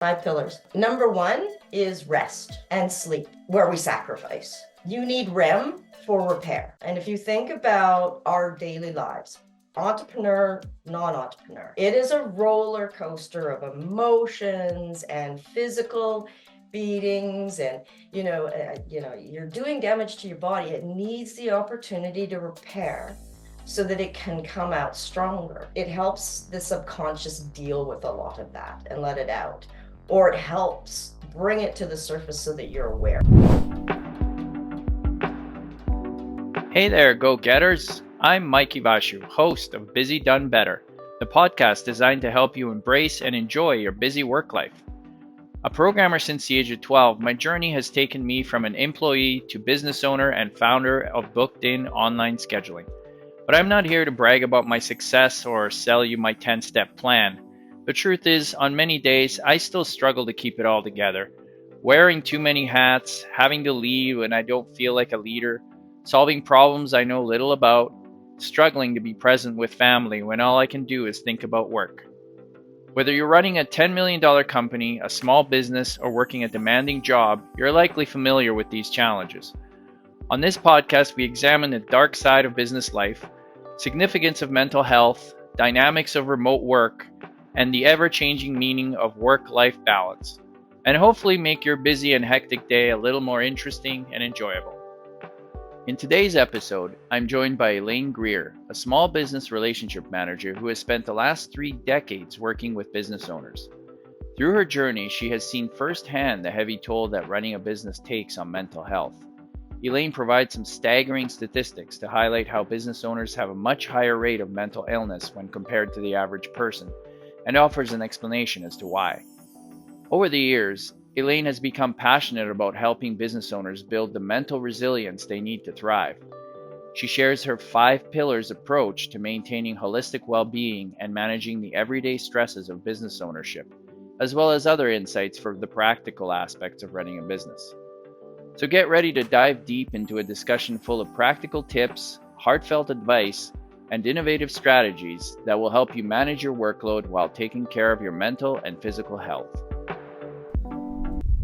5 pillars. Number 1 is rest and sleep, where we sacrifice. You need REM for repair. And if you think about our daily lives, entrepreneur, non-entrepreneur, it is a roller coaster of emotions and physical beatings, and you're doing damage to your body. It needs the opportunity to repair so that it can come out stronger. It helps the subconscious deal with a lot of that and let it out, or it helps bring it to the surface so that you're aware. Hey there, go-getters! I'm Mike Ivashu, host of Busy Done Better, the podcast designed to help you embrace and enjoy your busy work life. A programmer since the age of 12, my journey has taken me from an employee to business owner and founder of Booked-In Online Scheduling. But I'm not here to brag about my success or sell you my 10-step plan. The truth is, on many days, I still struggle to keep it all together. Wearing too many hats, having to leave when I don't feel like a leader, solving problems I know little about, struggling to be present with family when all I can do is think about work. Whether you're running a $10 million company, a small business, or working a demanding job, you're likely familiar with these challenges. On this podcast, we examine the dark side of business life, significance of mental health, dynamics of remote work, and the ever-changing meaning of work-life balance, and hopefully make your busy and hectic day a little more interesting and enjoyable. In today's episode, I'm joined by Elaine Greer, a small business relationship manager who has spent the last 3 decades working with business owners. Through her journey, she has seen firsthand the heavy toll that running a business takes on mental health. Elaine provides some staggering statistics to highlight how business owners have a much higher rate of mental illness when compared to the average person, and offers an explanation as to why. Over the years, Elaine has become passionate about helping business owners build the mental resilience they need to thrive. She shares her 5 pillars approach to maintaining holistic well-being and managing the everyday stresses of business ownership, as well as other insights for the practical aspects of running a business. So get ready to dive deep into a discussion full of practical tips, heartfelt advice, and innovative strategies that will help you manage your workload while taking care of your mental and physical health.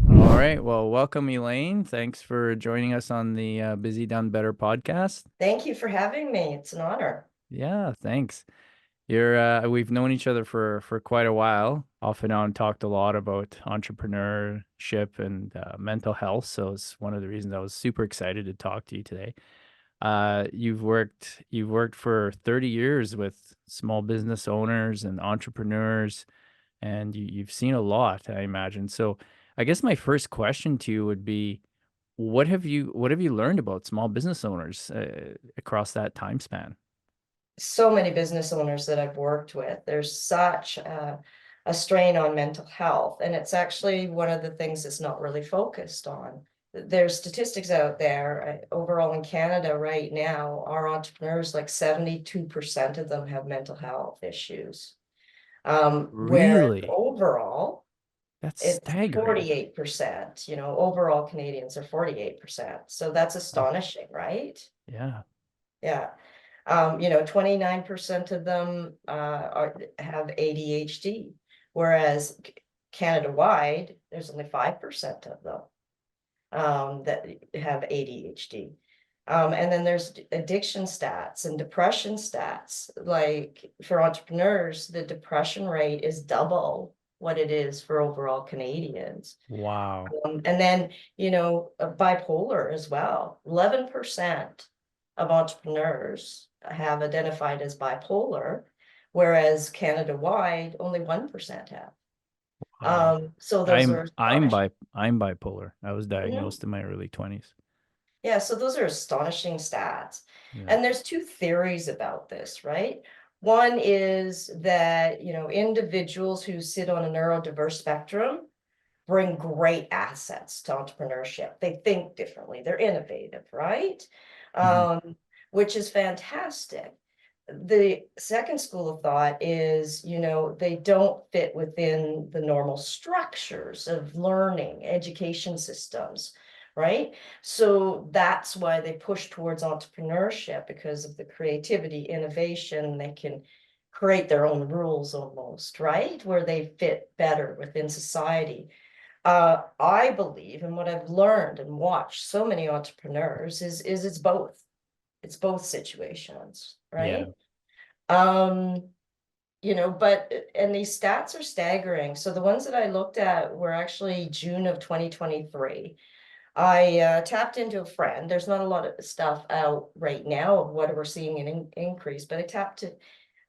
All right. Well, welcome, Elaine. Thanks for joining us on the Busy Done Better podcast. Thank you for having me. It's an honor. Yeah, thanks. We've known each other for quite a while. Off and on, talked a lot about entrepreneurship and mental health. So it's one of the reasons I was super excited to talk to you today. You've worked for 30 years with small business owners and entrepreneurs, and you've seen a lot, I imagine. So I guess my first question to you would be, what have you learned about small business owners across that time span? So many business owners that I've worked with, there's such a strain on mental health, and it's actually one of the things that's not really focused on. There's statistics out there. Overall in Canada right now, our entrepreneurs, like 72% of them have mental health issues. Whereas Really? overall, That's it's staggering. 48%. Overall Canadians are 48%. So that's Oh, astonishing, right? yeah. Yeah. 29% of them have ADHD, whereas Canada-wide, there's only 5% of them that have ADHD. And then there's addiction stats and depression stats. Like for entrepreneurs, the depression rate is double what it is for overall Canadians. Wow. And then, bipolar as well. 11% of entrepreneurs have identified as bipolar, whereas Canada-wide, only 1% have. Wow. So those are astonishing. I'm bipolar. I was Mhm. diagnosed in my early 20s. Yeah, so those are astonishing stats. Yeah. And there's 2 theories about this, right? One is that, individuals who sit on a neurodiverse spectrum bring great assets to entrepreneurship. They think differently, they're innovative, right? Mhm. Which is fantastic. The second school of thought is, they don't fit within the normal structures of learning, education systems, right? So that's why they push towards entrepreneurship, because of the creativity, innovation. They can create their own rules almost, right? Where they fit better within society. I believe, and what I've learned and watched so many entrepreneurs is it's both. It's both situations, Yeah. right? But and these stats are staggering. So the ones that I looked at were actually June of 2023. I tapped into a friend. There's not a lot of stuff out right now of what we're seeing an increase, but I tapped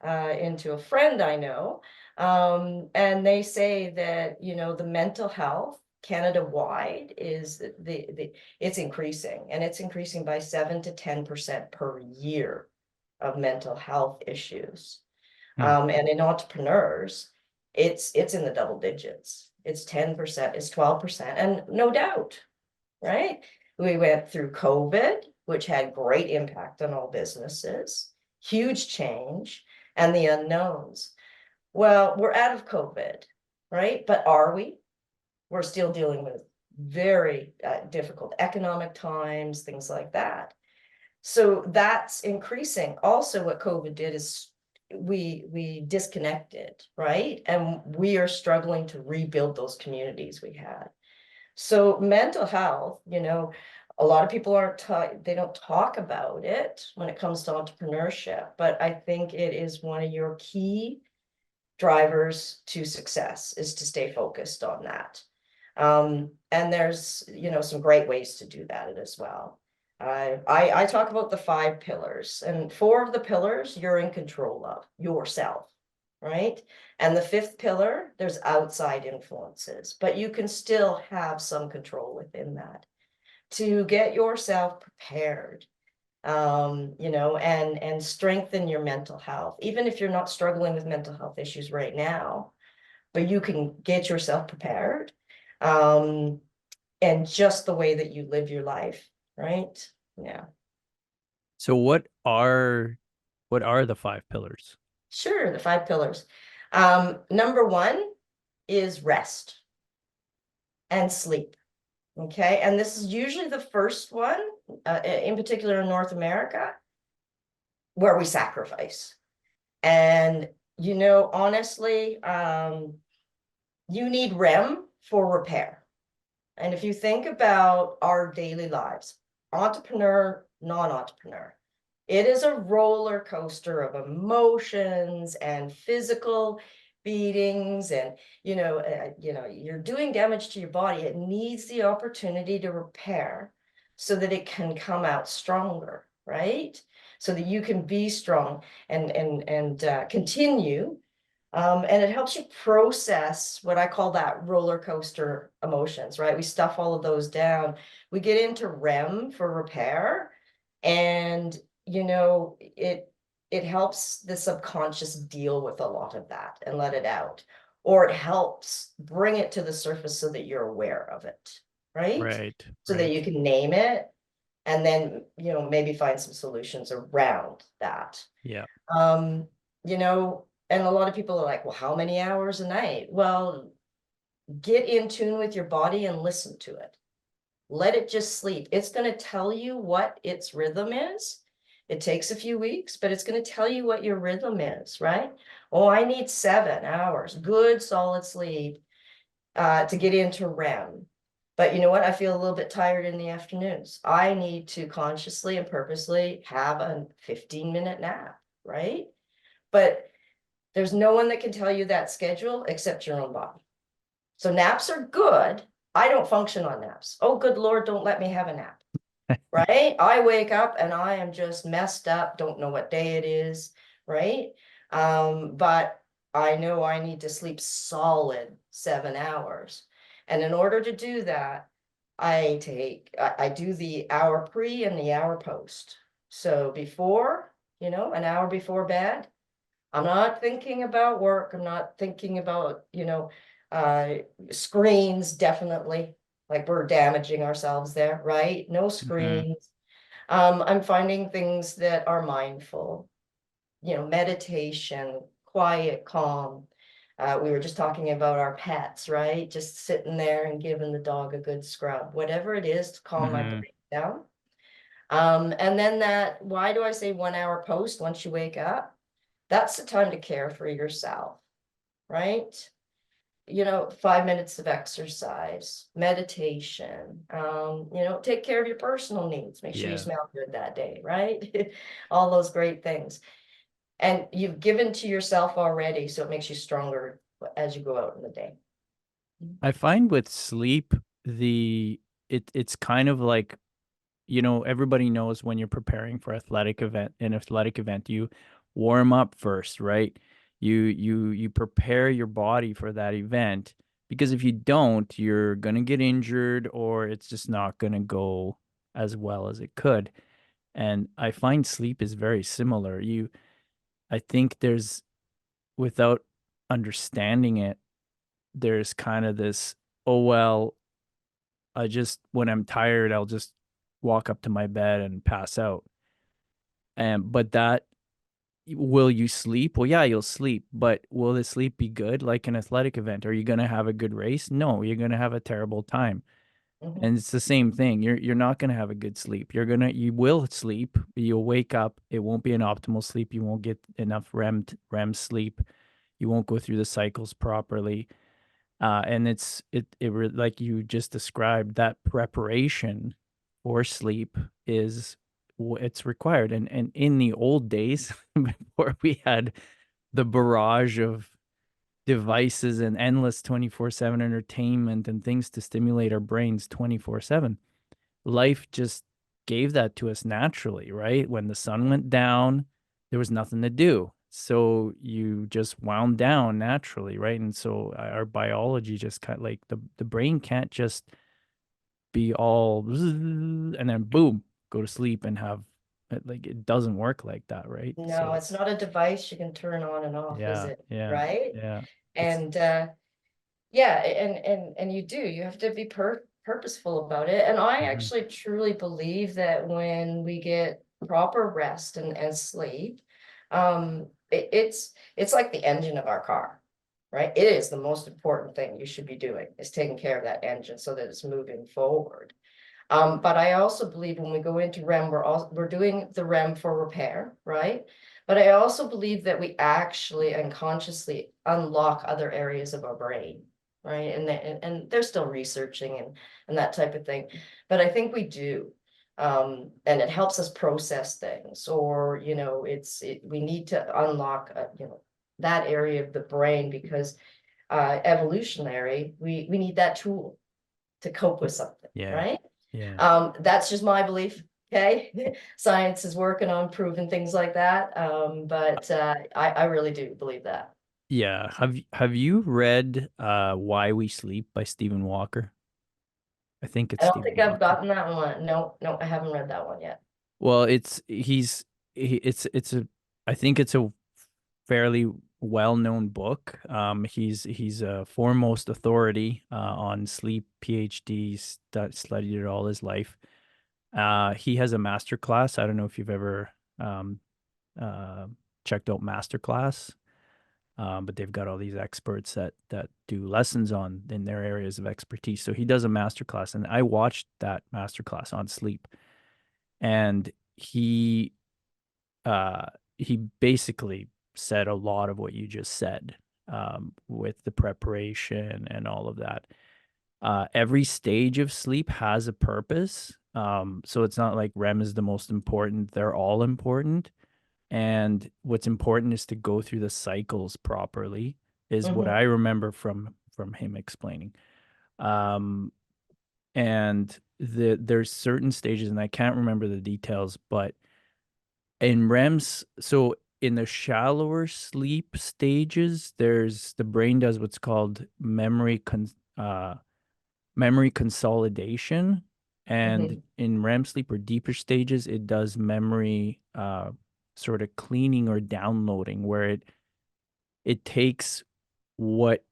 into a friend I know, and they say that the mental health Canada-wide is it's increasing, and it's increasing by 7 to 10% per year of mental health issues. And in entrepreneurs, it's in the double digits. It's 10%, it's 12%, and no doubt, right? We went through COVID, which had great impact on all businesses, huge change, and the unknowns. Well, we're out of COVID, right? But are we? We're still dealing with very difficult economic times, things like that. So that's increasing. Also, what COVID did is we disconnected, right? And we are struggling to rebuild those communities we had. So mental health, a lot of people they don't talk about it when it comes to entrepreneurship, but I think it is one of your key drivers to success is to stay focused on that. And there's, some great ways to do that as well. I talk about the 5 pillars, and 4 of the pillars you're in control of yourself, right? And the 5th pillar, there's outside influences, but you can still have some control within that to get yourself prepared, and strengthen your mental health. Even if you're not struggling with mental health issues right now, but you can get yourself prepared, and just the way that you live your life, right? Yeah. So what are the 5 pillars? Sure, the 5 pillars. Number 1 is rest and sleep. Okay, and this is usually the first one, in particular in North America, where we sacrifice. And honestly, you need REM for repair. And if you think about our daily lives, entrepreneur, non-entrepreneur, it is a roller coaster of emotions and physical beatings, and you're doing damage to your body. It needs the opportunity to repair so that it can come out stronger, right? So that you can be strong and continue. And it helps you process what I call that roller coaster emotions, right? We stuff all of those down. We get into REM for repair, and it helps the subconscious deal with a lot of that and let it out, or it helps bring it to the surface so that you're aware of it, right? Right. So that you can name it, and then maybe find some solutions around that. Yeah. And a lot of people are like, well, how many hours a night? Well, get in tune with your body and listen to it. Let it just sleep. It's going to tell you what its rhythm is. It takes a few weeks, but it's going to tell you what your rhythm is, right? Oh, I need 7 hours, good solid sleep, to get into REM. But you know what? I feel a little bit tired in the afternoons. I need to consciously and purposely have a 15-minute nap, right? But there's no one that can tell you that schedule except your own body. So naps are good. I don't function on naps. Oh, good Lord, don't let me have a nap. Right? I wake up and I am just messed up, don't know what day it is, right? But I know I need to sleep solid 7 hours. And in order to do that, I do the hour pre and the hour post. So before, an hour before bed, I'm not thinking about work. I'm not thinking about, screens, definitely. Like we're damaging ourselves there, right? No screens. I'm finding things that are mindful, meditation, quiet, calm. We were just talking about our pets, right? Just sitting there and giving the dog a good scrub, whatever it is to calm my brain down. And then why do I say 1 hour post once you wake up? That's the time to care for yourself, right? 5 minutes of exercise, meditation, take care of your personal needs, make sure you Yeah. smell good that day, right? All those great things. And you've given to yourself already, so it makes you stronger as you go out in the day. I find with sleep, it's kind of like, everybody knows when you're preparing for an athletic event, you warm up first, right? You prepare your body for that event, because if you don't, you're gonna get injured, or it's just not gonna go as well as it could. And I find sleep is very similar. I think without understanding it, there's kind of this, oh well, when I'm tired, I'll just walk up to my bed and pass out. And but that will you sleep? Well, yeah, you'll sleep, but will the sleep be good? Like an athletic event, are you going to have a good race? No, you're going to have a terrible time. Mhm. And it's the same thing. You're not going to have a good sleep. You will sleep, you'll wake up, it won't be an optimal sleep. You won't get enough REM sleep. You won't go through the cycles properly. And like you just described, that preparation for sleep it's required. And in the old days, before we had the barrage of devices and endless 24/7 entertainment and things to stimulate our brains 24/7, life just gave that to us naturally, right? When the sun went down, there was nothing to do. So you just wound down naturally, right? And so our biology just kind of like the brain can't just be all and then boom, go to sleep and have like it doesn't work like that, right? No, So it's not a device you can turn on and off, is yeah, it? yeah, Right? yeah. It's And yeah, and you have to be purposeful about it. And I mhm. actually truly believe that when we get proper rest and sleep, it's like the engine of our car, right? It is the most important thing you should be doing, is taking care of that engine so that it's moving forward. But I also believe when we go into REM, we're doing the REM for repair, right? But I also believe that we actually unconsciously unlock other areas of our brain, right? And they're still researching and that type of thing. But I think we do. And it helps us process things, or we need to unlock that area of the brain, because evolutionary, we need that tool to cope with something, Yeah, right? yeah, That's just my belief. Okay. Science is working on proving things like that. But I really do believe that. yeah. Have you read Why We Sleep by Stephen Walker? I think it's I don't Stephen think I've Walker. gotten that one. No, no, I haven't read that one yet. Well, it's a I think it's a fairly well-known book. He's a foremost authority on sleep, PhD, studied it all his life. He has a master class. I don't know if you've ever um, uh, checked out masterclass, but they've got all these experts that do lessons on in their areas of expertise. So he does a master class, and I watched that master class on sleep, and uh, he basically said a lot of what you just said, with the preparation and all of that. Every stage of sleep has a purpose. So it's not like REM is the most important. They're all important. And what's important is to go through the cycles properly, is what Mhm. I remember from him explaining. Um, and there's certain stages, and I can't remember the details, but in REMs, so in the shallower sleep stages, the brain does what's called memory consolidation, and Mhm. in REM sleep or deeper stages, it does memory sort of cleaning or downloading, where it takes what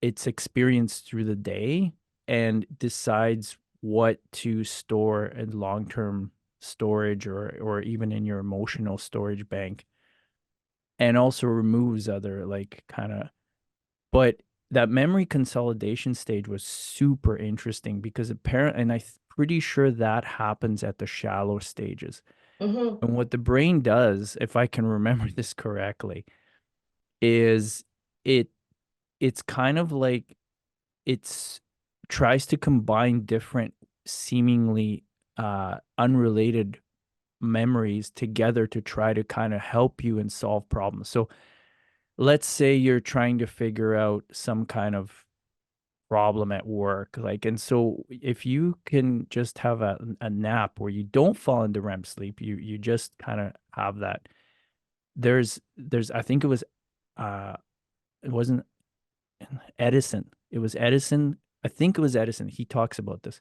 it's experienced through the day and decides what to store in long-term storage, or even in your emotional storage bank, and also removes other like kind of, but that memory consolidation stage was super interesting, because apparently, and I'm pretty sure that happens at the shallow stages. Mm-hmm. And what the brain does, if I can remember this correctly, is it it's kind of like it's tries to combine different seemingly unrelated memories together to try to kind of help you and solve problems. So let's say you're trying to figure out some kind of problem at work, like, and so if you can just have a nap where you don't fall into REM sleep, you just kind of have that. There's I think uh it wasn't Edison. It was Edison. I think it was Edison. He talks about this.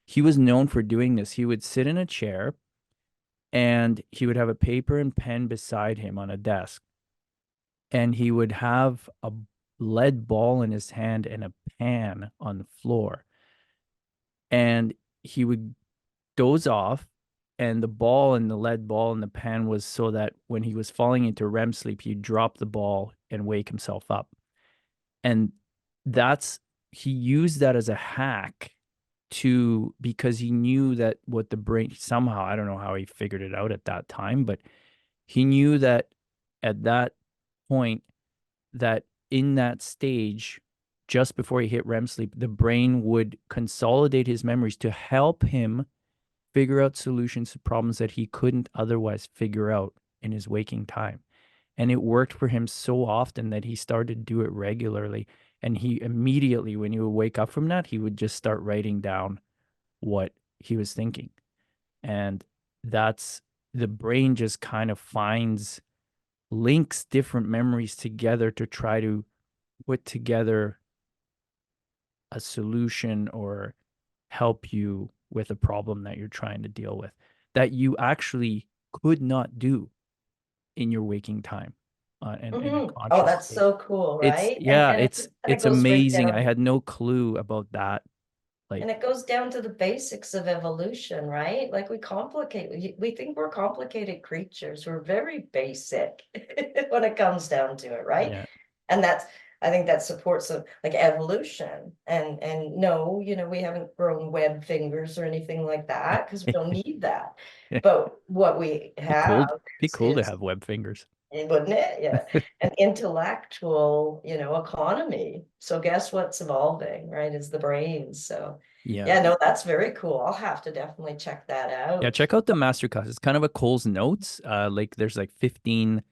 He was known for doing this. He would sit in a chair and he would have a paper and pen beside him on a desk. And he would have a lead ball in his hand and a pan on the floor. And he would doze off, and the ball and the lead ball and the pan was so that when he was falling into REM sleep, he'd drop the ball and wake himself up. And that's he used that as a hack to because he knew that what the brain somehow, I don't know how he figured it out at that time, but he knew that at that point, that in that stage, just before he hit REM sleep, the brain would consolidate his memories to help him figure out solutions to problems that he couldn't otherwise figure out in his waking time. And it worked for him so often that he started to do it regularly. And he immediately, when he would wake up from that, he would just start writing down what he was thinking. And that's the brain just kind of links different memories together to try to put together a solution or help you with a problem that you're trying to deal with that you actually could not do in your waking time and in a Mm-hmm. Oh, conscious that's state. so cool, It's right? yeah, And it just kind of it's goes straight amazing. I down. had no clue about that. Like, And it goes down to the basics of evolution, right? Like we think we're complicated creatures. We're very basic when it comes down to it, right? yeah, And I think that supports like evolution. And no, we haven't grown web fingers or anything like that because we don't need that. But what we have be cool to is have web fingers. wouldn't it? Yeah. An intellectual, economy. So guess what's evolving, right? Is the brain. So Yeah. yeah, no, that's very cool. I'll have to definitely check that Yeah, out. check out the master class. It's kind of a Cole's Notes. Like there's like 15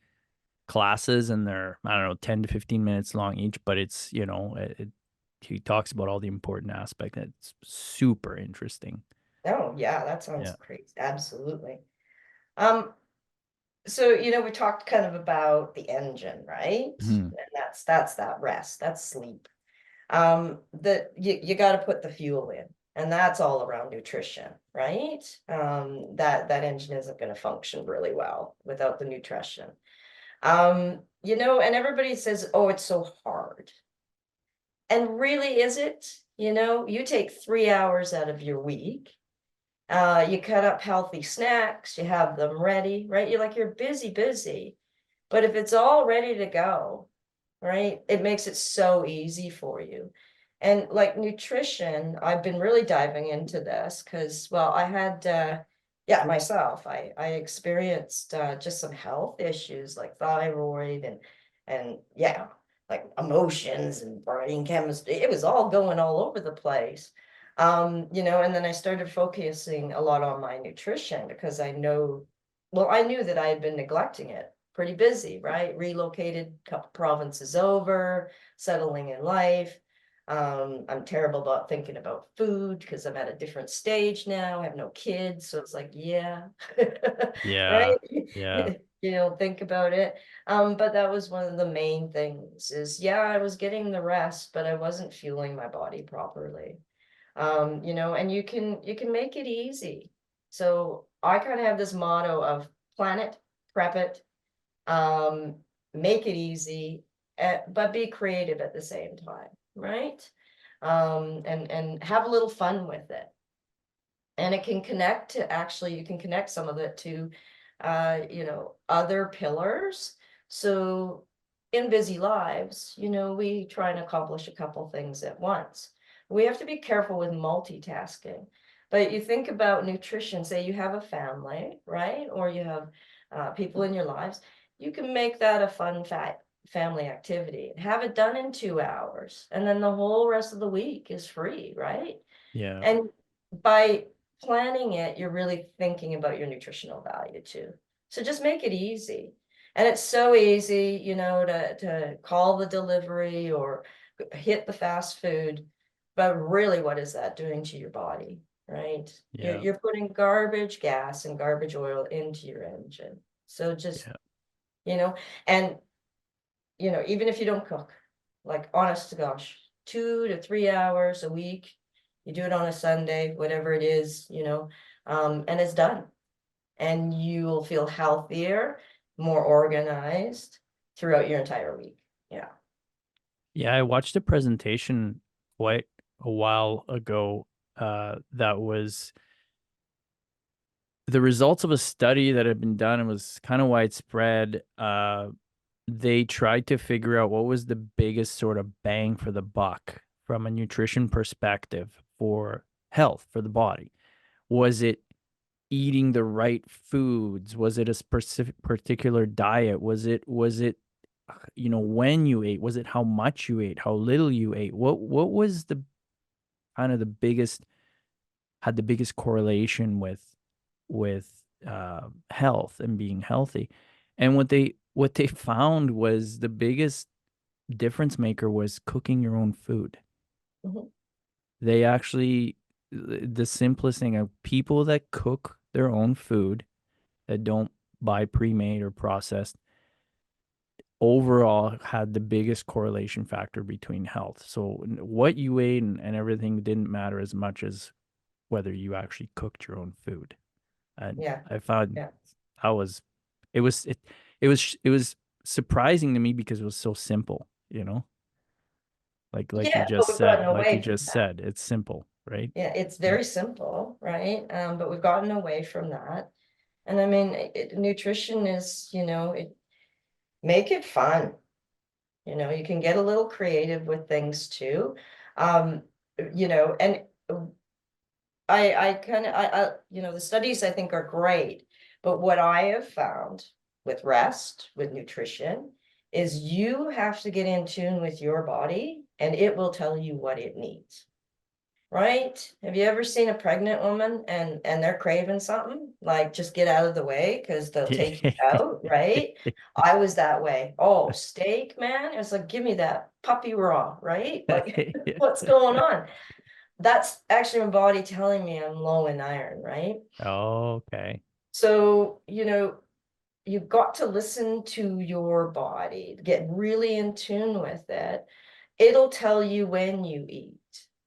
classes and they're, I don't know, 10 to 15 minutes long each, but it's, he talks about all the important aspects. It's super interesting. Oh, yeah, that sounds Yeah. crazy. Absolutely. Um, so we talked kind of about the engine, right? Mhm. And that's that rest, that's sleep. That you got to put the fuel in, and that's all around nutrition, right? That engine isn't going to function really well without the nutrition. And everybody says, oh, it's so hard. And really, is it? You take 3 hours out of your week. You cut up healthy snacks, you have them ready, right? You're busy, busy. But if it's all ready to go, right, it makes it so easy for you. And like nutrition, I've been really diving into this because, well, I had, yeah, myself, I experienced just some health issues like thyroid and yeah, like emotions and brain chemistry. It was all going all over the place. And then I started focusing a lot on my nutrition because I knew that I had been neglecting it. Pretty busy, right? Relocated a couple provinces over, settling in life. I'm terrible about thinking about food because I'm at a different stage now. I have no kids, so it's like, yeah, Yeah. right? Yeah. Think about it. But that was one of the main things is, yeah, I was getting the rest, but I wasn't fueling my body properly. And you can make it easy. So I kind of have this motto of plan it, prep it, um, make it easy, but be creative at the same time, right? And have a little fun with it. And it can connect to actually, you can connect some of it to, other pillars. So in busy lives, we try and accomplish a couple things at once. We have to be careful with multitasking. But you think about nutrition, say you have a family, right? Or you have people in your lives, you can make that a fun family activity. Have it done in 2 hours, and then the whole rest of the week is free, right? Yeah. And by planning it, you're really thinking about your nutritional value too. So just make it easy. And it's so easy, to call the delivery or hit the fast food. But really, what is that doing to your body, right? Yeah. You're putting garbage gas and garbage oil into your engine. So just, Yeah. you know, and, even if you don't cook, like honest to gosh, 2 to 3 hours a week, you do it on a Sunday, whatever it is, and it's done. And you'll feel healthier, more organized throughout your entire week. Yeah. Yeah, I watched a presentation quite a while ago that was the results of a study that had been done and was kind of widespread. They tried to figure out what was the biggest sort of bang for the buck from a nutrition perspective for health for the body. Was it eating the right foods? Was it a specific particular diet? Was it when you ate? Was it how much you ate? How little you ate? What was the kind of the biggest had the biggest correlation with health and being healthy? And what they found was the biggest difference maker was cooking your own food. Mhm. They actually the simplest thing of people that cook their own food that don't buy pre-made or processed overall had the biggest correlation factor between health. So what you ate and everything didn't matter as much as whether you actually cooked your own food. And Yeah. I found Yeah. that was it was surprising to me because it was so simple, like you Yeah. But just we've gotten said, like you away from just that. said, it's simple, right? Yeah. It's Yeah. very simple, right? But we've gotten away from that. And I mean, nutrition is, make it fun. You can get a little creative with things too. Um, and I kind of, the studies I think are great, but what I have found with rest, with nutrition, is you have to get in tune with your body and it will tell you what it needs. Right? Have you ever seen a pregnant woman and they're craving something? Like just get out of the way because they'll take you out, right? I was that way. Oh, steak, man. It was like, give me that puppy raw, right? Like, what's going on? That's actually my body telling me I'm low in iron, right? Okay. So, you've got to listen to your body, get really in tune with it. It'll tell you when you eat,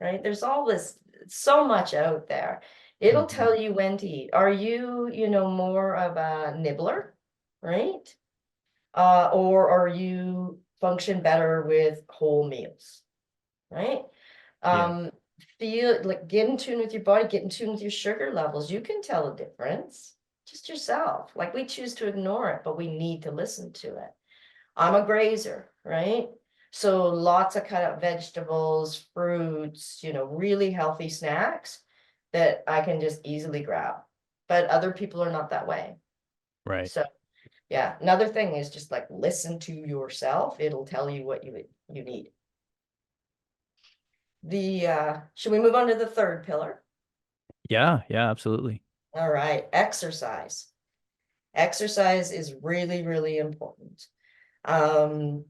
right? There's all this, so much out there. It'll Mhm. tell you when to eat. Are you, more of a nibbler, right? Or are you function better with whole meals, right? Yeah. Um, feel like get in tune with your body, get in tune with your sugar levels. You can tell a difference just yourself. Like we choose to ignore it, but we need to listen to it. I'm a grazer, right? So lots of cut up vegetables, fruits, really healthy snacks that I can just easily grab. But other people are not that way. Right. So yeah, another thing is just like listen to yourself. It'll tell you what you need. Should we move on to the third pillar? Yeah. Yeah. Absolutely. All right, exercise. Exercise is really, really important. Um,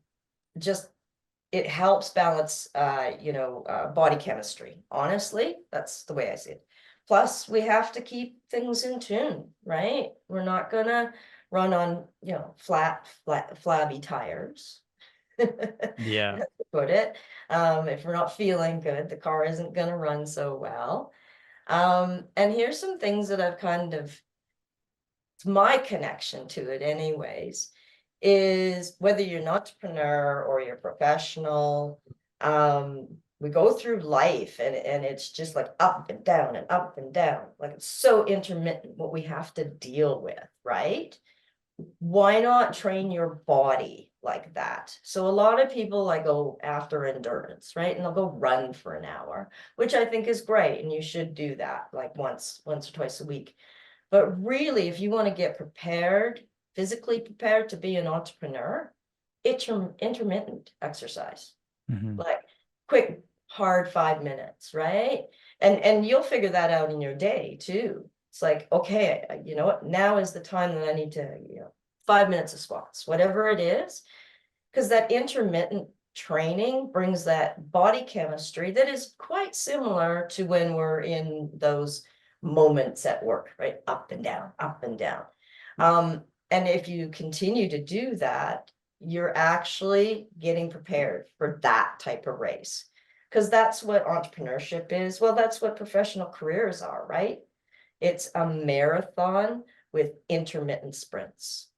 just it helps balance body chemistry. Honestly, that's the way I see it. Plus, we have to keep things in tune, right? We're not gonna run on, flat, flabby tires. Yeah. Put it. If we're not feeling good, the car isn't gonna run so well. And here's some things that I've kind of, it's my connection to it anyways, is whether you're an entrepreneur or you're professional, we go through life and it's just like up and down and up and down. Like it's so intermittent what we have to deal with, right? why not train your body like that? So a lot of people like go after endurance, right? And they'll go run for an hour, which I think is great. And you should do that like once or twice a week. But really, if you want to get prepared, physically prepared to be an entrepreneur, it's intermittent exercise, Hmm. like quick, hard 5 minutes, right? And you'll figure that out in your day too. It's like, okay, you know what? Now is the time that I need to, 5 minutes of squats, whatever it is, because that intermittent training brings that body chemistry that is quite similar to when we're in those moments at work, right? Up and down, up and down. And if you continue to do that, you're actually getting prepared for that type of race. Because that's what entrepreneurship is. Well, that's what professional careers are, right? It's a marathon with intermittent sprints.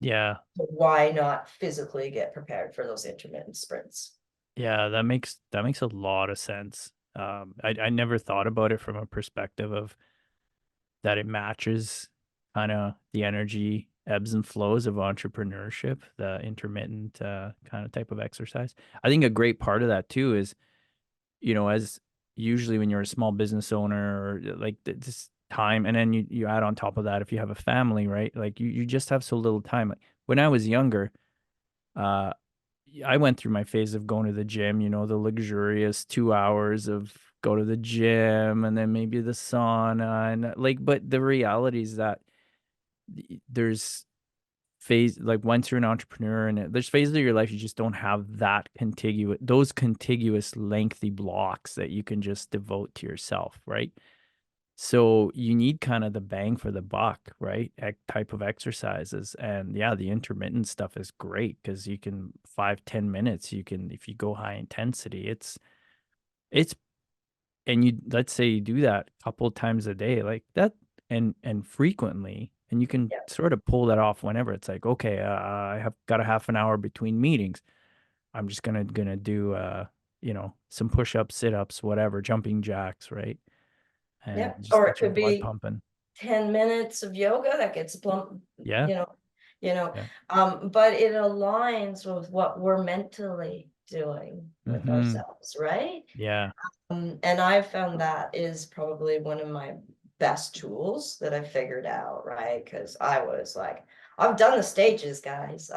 Yeah. So why not physically get prepared for those intermittent sprints? Yeah, that makes a lot of sense. I never thought about it from a perspective of that it matches kind of the energy ebbs and flows of entrepreneurship, the intermittent kind of type of exercise. I think a great part of that too is, as usually when you're a small business owner or like this time, and then you add on top of that if you have a family, right? Like you just have so little time. Like when I was younger, uh I went through my phase of going to the gym, the luxurious 2 hours of go to the gym and then maybe the sauna and like, but the reality is that there's phase, like once you're an entrepreneur and there's phases of your life, you just don't have those contiguous lengthy blocks that you can just devote to yourself. Right. So you need kind of the bang for the buck, right? Type of exercises. And yeah, the intermittent stuff is great because you can 5-10 minutes, if you go high intensity, it's, and you, let's say you do that a couple of times a day like that and frequently, and you can Yeah. sort of pull that off whenever it's like, okay, I have got a half an hour between meetings. I'm just gonna do, some push-ups, sit-ups, whatever, jumping jacks, right? And Yeah. just Or it get your could blood be pumping. 10 minutes of yoga that gets plump, Yeah. you know, you know, Yeah. but it aligns with what we're mentally doing with Mm-hmm. ourselves, right? Yeah. And I've found that is probably one of my best tools that I figured out, right? Because I was like, I've done the stages, guys.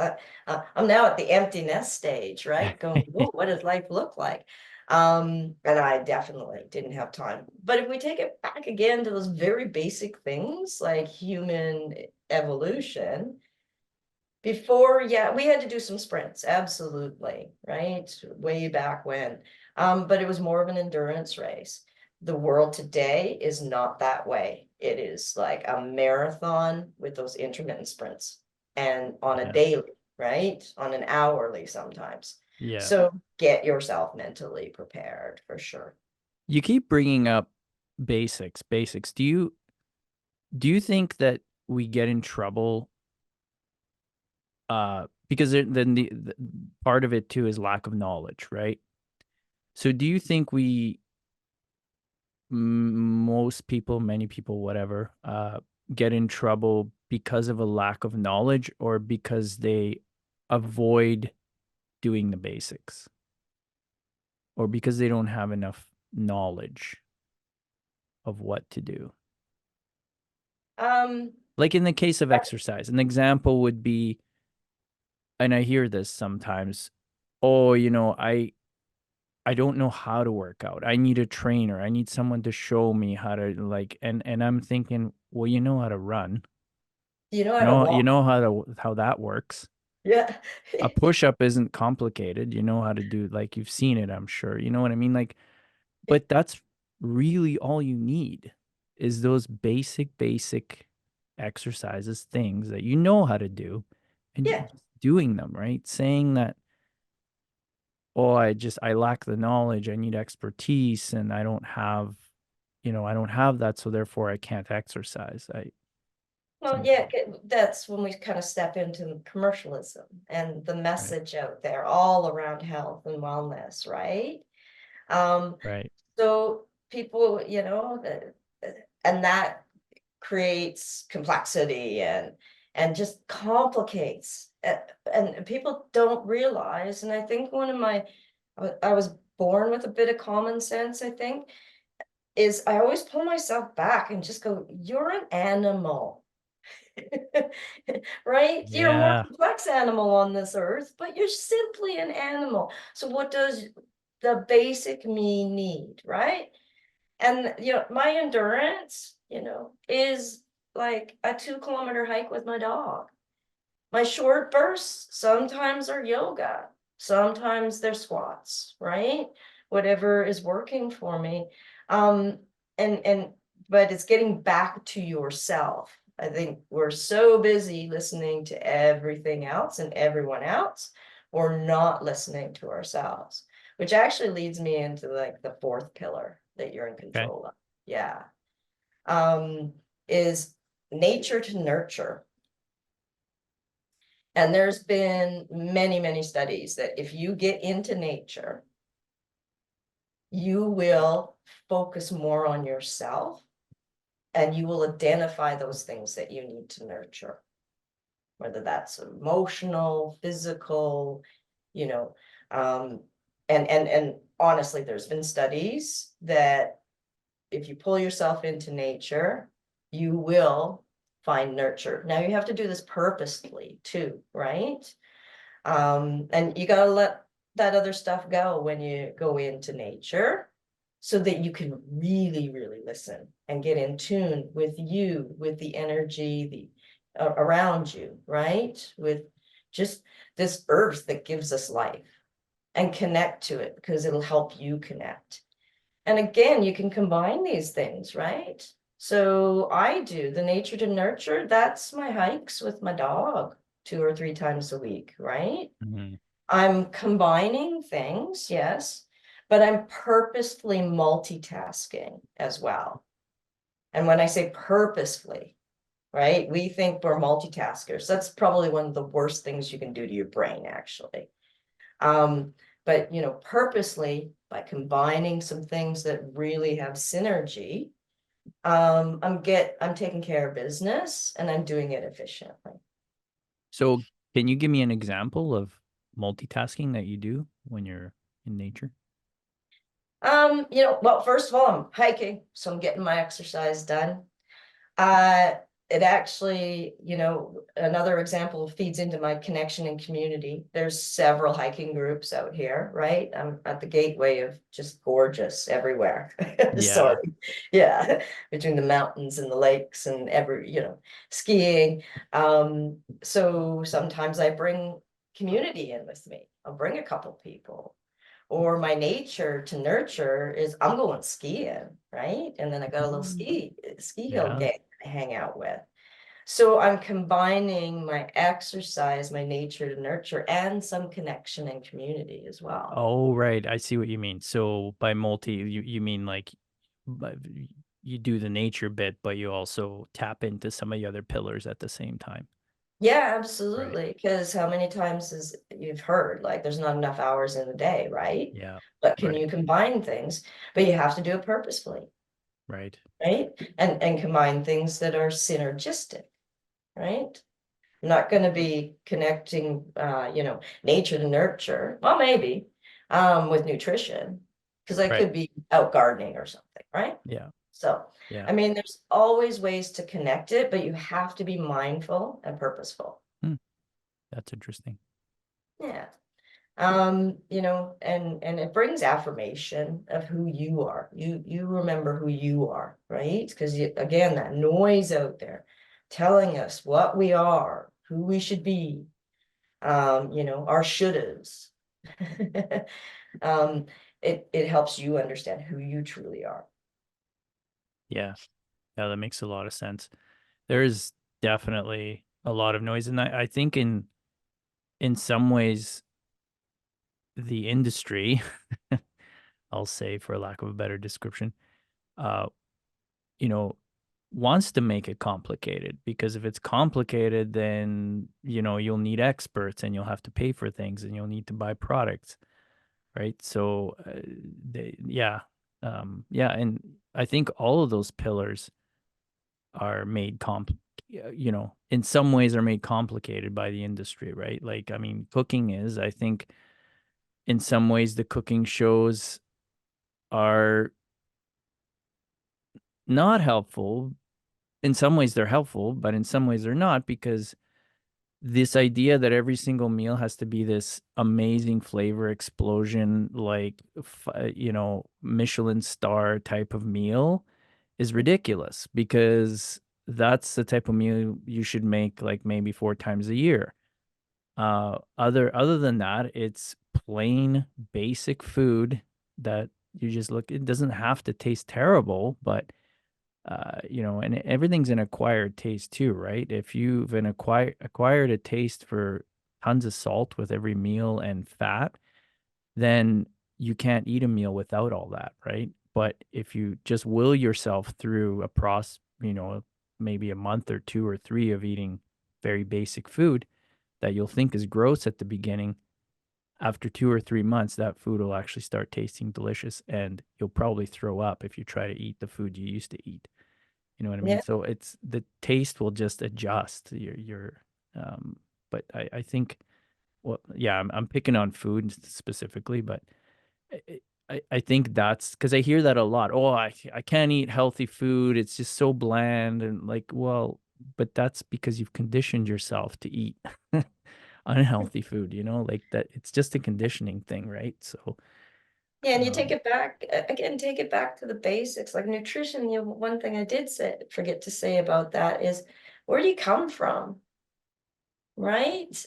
I'm now at the empty nest stage, right? Going, whoa, what does life look like? And I definitely didn't have time. But if we take it back again to those very basic things like human evolution, before, yeah, we had to do some sprints, absolutely, right? Way back when. But it was more of an endurance race. The world today is not that way. It is like a marathon with those intermittent sprints and on a Yeah. daily, right? On an hourly sometimes. Yeah. So get yourself mentally prepared for sure. You keep bringing up basics. Do you think that we get in trouble because then the part of it too is lack of knowledge, right? So do you think most people, many people, whatever, get in trouble because of a lack of knowledge or because they avoid doing the basics or because they don't have enough knowledge of what to do? Um, Like in the case of exercise, an example would be, and I hear this sometimes, oh, I don't know how to work out. I need a trainer. I need someone to show me how to, like, and I'm thinking, well, you know how to run. you know how You to know, walk. how that works. Yeah. A push-up isn't complicated. You know how to do, like, you've seen it, I'm sure. You know what I mean? Like, but that's really all you need is those basic exercises, things that you know how to do, and Yeah. just doing them, right? Saying that, oh, I lack the knowledge, I need expertise, and I don't have that, so therefore I can't exercise. Well, Some, yeah, that's when we kind of step into commercialism and the right, message out there all around health and wellness, right? Um, right, so people, and that creates complexity and just complicates. And people don't realize, and I think I was born with a bit of common sense, I think, is I always pull myself back and just go, you're an animal. Right? You're a more Yeah. complex animal on this earth, but you're simply an animal. So what does the basic me need, right? And my endurance, is like a 2 kilometer hike with my dog. My short bursts sometimes are yoga, sometimes they're squats, right? Whatever is working for me. Um, and but it's getting back to yourself. I think we're so busy listening to everything else and everyone else, we're not listening to ourselves, which actually leads me into like the fourth pillar that you're in Okay. control of. Yeah. Is nature to nurture. And there's been many, many studies that if you get into nature, you will focus more on yourself and you will identify those things that you need to nurture, whether that's emotional, physical, you know, um, and honestly, there's been studies that if you pull yourself into nature, you will find nurture. Now you have to do this purposefully too, right? And you got to let that other stuff go when you go into nature so that you can really, really listen and get in tune with you, with the energy, around you, right? With just this earth that gives us life, and connect to it because it'll help you connect. And again, you can combine these things, right? So I do the nature to nurture. That's my hikes with my dog 2 or 3 times a week, right? Mm-hmm. I'm combining things, yes, but I'm purposefully multitasking as well. And when I say purposefully, right, we think we're multitaskers. That's probably one of the worst things you can do to your brain, actually. But purposely, by combining some things that really have synergy, I'm taking care of business and I'm doing it efficiently. So can you give me an example of multitasking that you do when you're in nature? Well, first of all, I'm hiking, so I'm getting my exercise done. Uh, it actually, another example feeds into my connection and community. There's several hiking groups out here, right? I'm at the gateway of just gorgeous everywhere. Yeah. Sorry. Yeah. Between the mountains and the lakes and skiing. So sometimes I bring community in with me. I'll bring a couple people. Or my nature to nurture is I'm going skiing, right? And then I got a little ski hill Yeah. gang I hang out with. So I'm combining my exercise, my nature to nurture, and some connection and community as well. Oh, right. I see what you mean. So by multi, you mean like you do the nature bit, but you also tap into some of the other pillars at the same time. Yeah, Right. absolutely. Because how many times is you've heard like there's not enough hours in the day, right? Yeah. But can Right. you combine things? But you have to do it purposefully, Right. right? And combine things that are synergistic, right? I'm not going to be connecting, nature to nurture. Well, maybe, with nutrition, because I Right. could be out gardening or something, right? Yeah. So, Yeah. I mean, there's always ways to connect it, but you have to be mindful and purposeful. Hmm. That's interesting. Yeah. And it brings affirmation of who you are. You remember who you are, right? Because again, that noise out there telling us what we are, who we should be, our shouldas. um, it helps you understand who you truly are. Yeah. Yeah, that makes a lot of sense. There is definitely a lot of noise, and I think in some ways the industry, I'll say for lack of a better description, uh, you know, wants to make it complicated because if it's complicated, then you'll need experts and you'll have to pay for things and you'll need to buy products, right? So, yeah, and I think all of those pillars are made you know, in some ways are made complicated by the industry, right? Like, I mean, cooking is, I think in some ways the cooking shows are not helpful. In some ways they're helpful, but in some ways they're not, because this idea that every single meal has to be this amazing flavor explosion, like, you know, Michelin star type of meal is ridiculous, because that's the type of meal you should make like maybe 4 times a year. Other than that, it's plain basic food that you just look. It doesn't have to taste terrible, but you know, and everything's an acquired taste too, right? If you've acquired a taste for tons of salt with every meal and fat, then you can't eat a meal without all that, right? But if you just will yourself through a process, you know, maybe a month or 2 or 3 of eating very basic food that you'll think is gross at the beginning, after 2 or 3 months, that food will actually start tasting delicious, and you'll probably throw up if you try to eat the food you used to eat. You know what I mean? Yeah. So it's the taste will just adjust um, but I think, well, yeah, I'm picking on food specifically, but I think that's because I hear that a lot. Oh, I can't eat healthy food. It's just so bland. And like, well, but that's because you've conditioned yourself to eat unhealthy food, you know, like that. It's just a conditioning thing, right? So, Yeah, and you take um, it back again, take it back to the basics, like nutrition. You know, one thing I did forget to say about that is, where do you come from, right?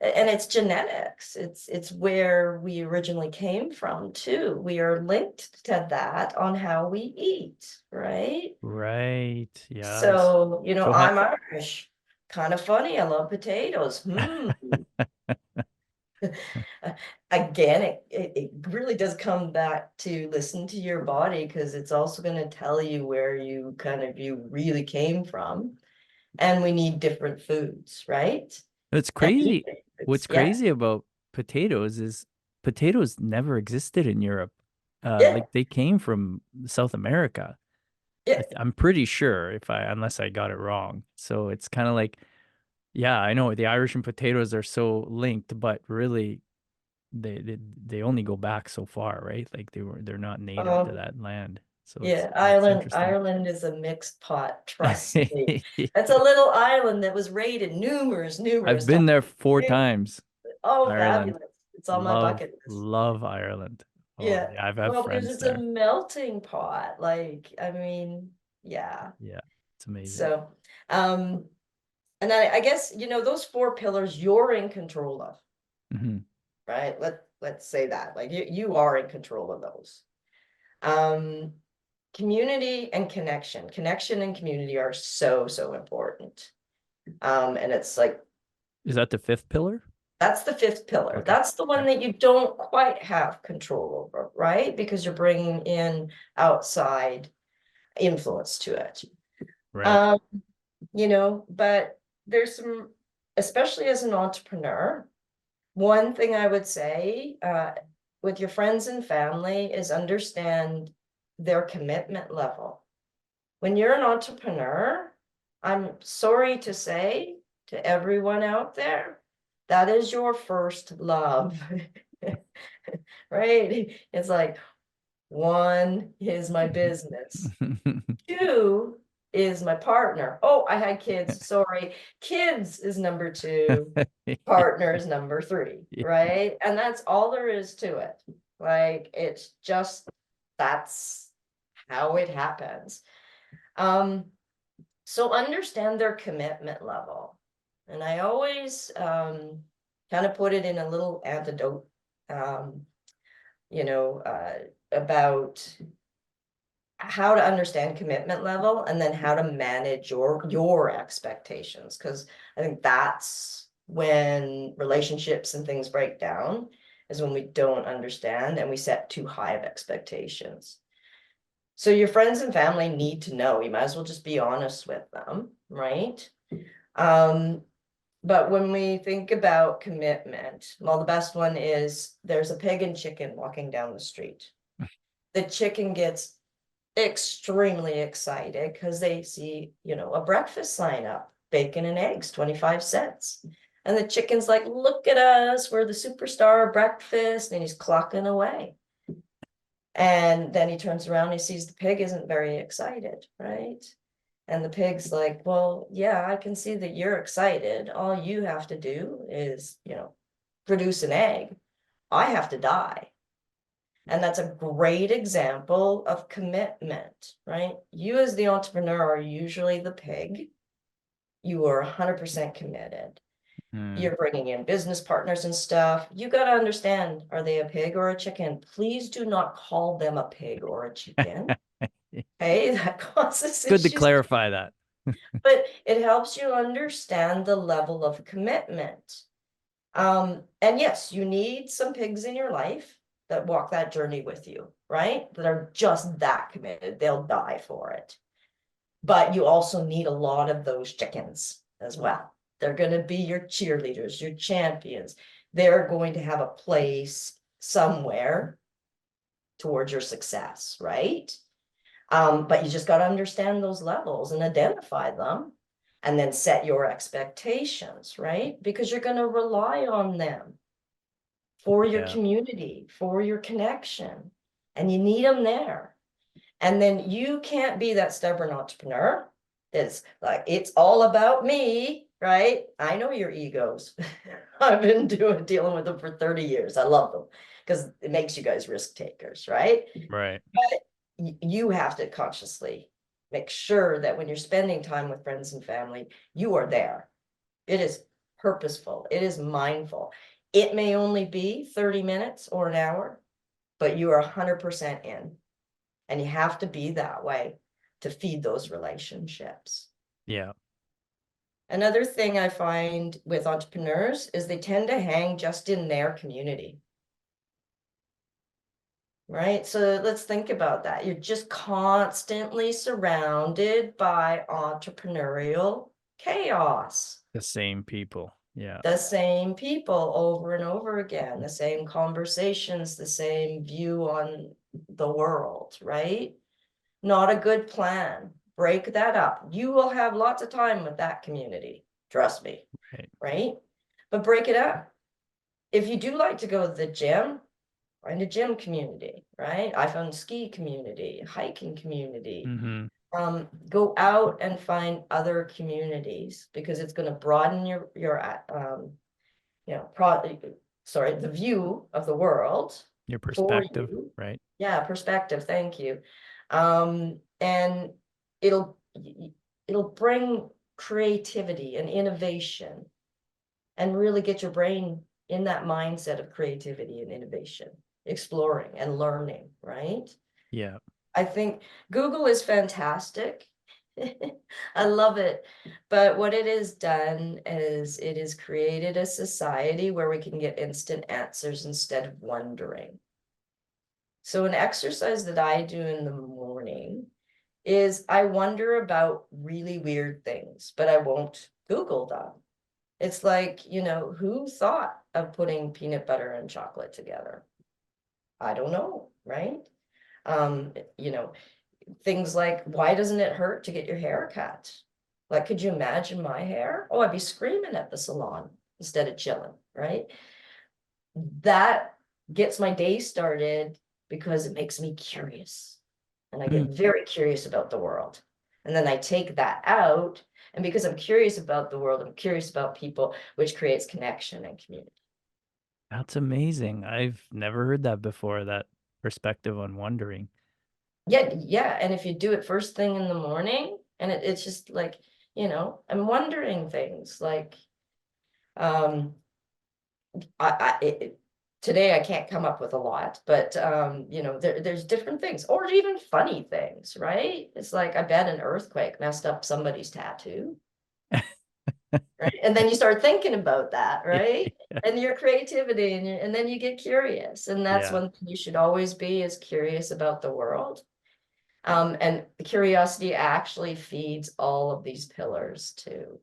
And it's genetics. It's where we originally came from too. We are linked to that on how we eat, right? right. Yes. So, you know, So how, I'm Irish. Kind of funny. I love potatoes. Again, it really does come back to listen to your body, because it's also going to tell you where you really came from. And we need different foods, right? it's And eat crazy. What's foods. Yeah. crazy about potatoes is potatoes never existed in Europe. Yeah. Like they came from South America. Yeah. I'm pretty sure, unless I got it wrong. So it's kind of like, yeah, I know the Irish and potatoes are so linked, but really they only go back so far, right? Like they're not native to Um, that land. So yeah. it's Ireland, interesting. Ireland is a mixed pot. Trust me. It's a little island that was raided I've numerous been times. there 4 times. Oh, Ireland. fabulous. It's on my bucket list. Love Ireland. Oh, Yeah. yeah, I've had Well, because friends it's a there. melting pot. Like, I mean, yeah. Yeah, it's amazing. So, um, and I guess, you know, those 4 pillars you're in control of, Hmm. right? Let's say that. Like you are in control of those. Um, Community and connection. Connection and community are so important. And it's like, Is that the fifth pillar? that's the 5th pillar. Okay. That's the one that you don't quite have control over, right? Because you're bringing in outside influence to it. Right. Um, you know, but there's some, especially as an entrepreneur, one thing I would say with your friends and family is understand their commitment level. When you're an entrepreneur, I'm sorry to say to everyone out there, that is your first love, right? It's like, 1 is my business. 2 is my partner. Oh, I had kids. Sorry. Kids is number 2. Partner is number 3, right? And that's all there is to it. Like, it's just, that's how it happens. So understand their commitment level. And I always kind of put it in a little antidote, um, you know, about how to understand commitment level, and then how to manage your expectations, because I think that's when relationships and things break down, is when we don't understand and we set too high of expectations. So your friends and family need to know. You might as well just be honest with them, right? um but when we think about commitment, well, the best one is, there's a pig and chicken walking down the street. The chicken gets extremely excited because they see, a breakfast sign up, bacon and eggs, 25 cents. And the chicken's like, look at us, we're the superstar of breakfast. And he's clucking away. And then he turns around and he sees the pig isn't very excited, right? And the pig's like, well, yeah, I can see that you're excited. All you have to do is, produce an egg. I have to die. And that's a great example of commitment, right? You as the entrepreneur are usually the pig. You are 100% committed. You're bringing in business partners and stuff. You got to understand, are they a pig or a chicken? Please do not call them a pig or a chicken. Okay, that causes Good to issues. clarify that. But it helps you understand the level of commitment. And yes, you need some pigs in your life that walk that journey with you, right? That are just that committed. They'll die for it. But you also need a lot of those chickens as well. They're going to be your cheerleaders, your champions. They're going to have a place somewhere towards your success, right? But you just got to understand those levels and identify them and then set your expectations, right? Because you're going to rely on them for your community, for your connection, and you need them there. And then you can't be that stubborn entrepreneur that's like, it's all about me, right? I know your egos. I've been dealing with them for 30 years. I love them because it makes you guys risk takers, right? Right. But you have to consciously make sure that when you're spending time with friends and family, you are there. It is purposeful. It is mindful. It may only be 30 minutes or an hour, but you are 100% in. And you have to be that way to feed those relationships. Yeah. Another thing I find with entrepreneurs is they tend to hang just in their community. Right? So let's think about that. You're just constantly surrounded by entrepreneurial chaos. The same people. Yeah. The same people over and over again, the same conversations, the same view on the world, right? Not a good plan. Break that up. You will have lots of time with that community. Trust me. Right? But break it up. If you do like to go to the gym, find a gym community, right? I found ski community, hiking community. Go out and find other communities because it's going to broaden your the view of the world. Your perspective, right? Yeah, perspective. Thank you. And it'll bring creativity and innovation and really get your brain in that mindset of creativity and innovation, exploring and learning, right? Yeah. I think Google is fantastic. I love it. But what it has done is it has created a society where we can get instant answers instead of wondering. So an exercise that I do in the morning is I wonder about really weird things, but I won't Google them. It's like, who thought of putting peanut butter and chocolate together? I don't know, right? Things like, why doesn't it hurt to get your hair cut? Like, could you imagine my hair? Oh, I'd be screaming at the salon instead of chilling, right? That gets my day started because it makes me curious. And I get very curious about the world. And then I take that out. And because I'm curious about the world, I'm curious about people, which creates connection and community. That's amazing. I've never heard that before, that perspective on wondering. Yeah. And if you do it first thing in the morning, and it's just like, I'm wondering things like, today I can't come up with a lot, but there's different things, or even funny things, right? It's like, I bet an earthquake messed up somebody's tattoo. Right? And then you start thinking about that, right? And your creativity, and then you get curious. And that's one thing you should always be, is curious about the world. And curiosity actually feeds all of these pillars too,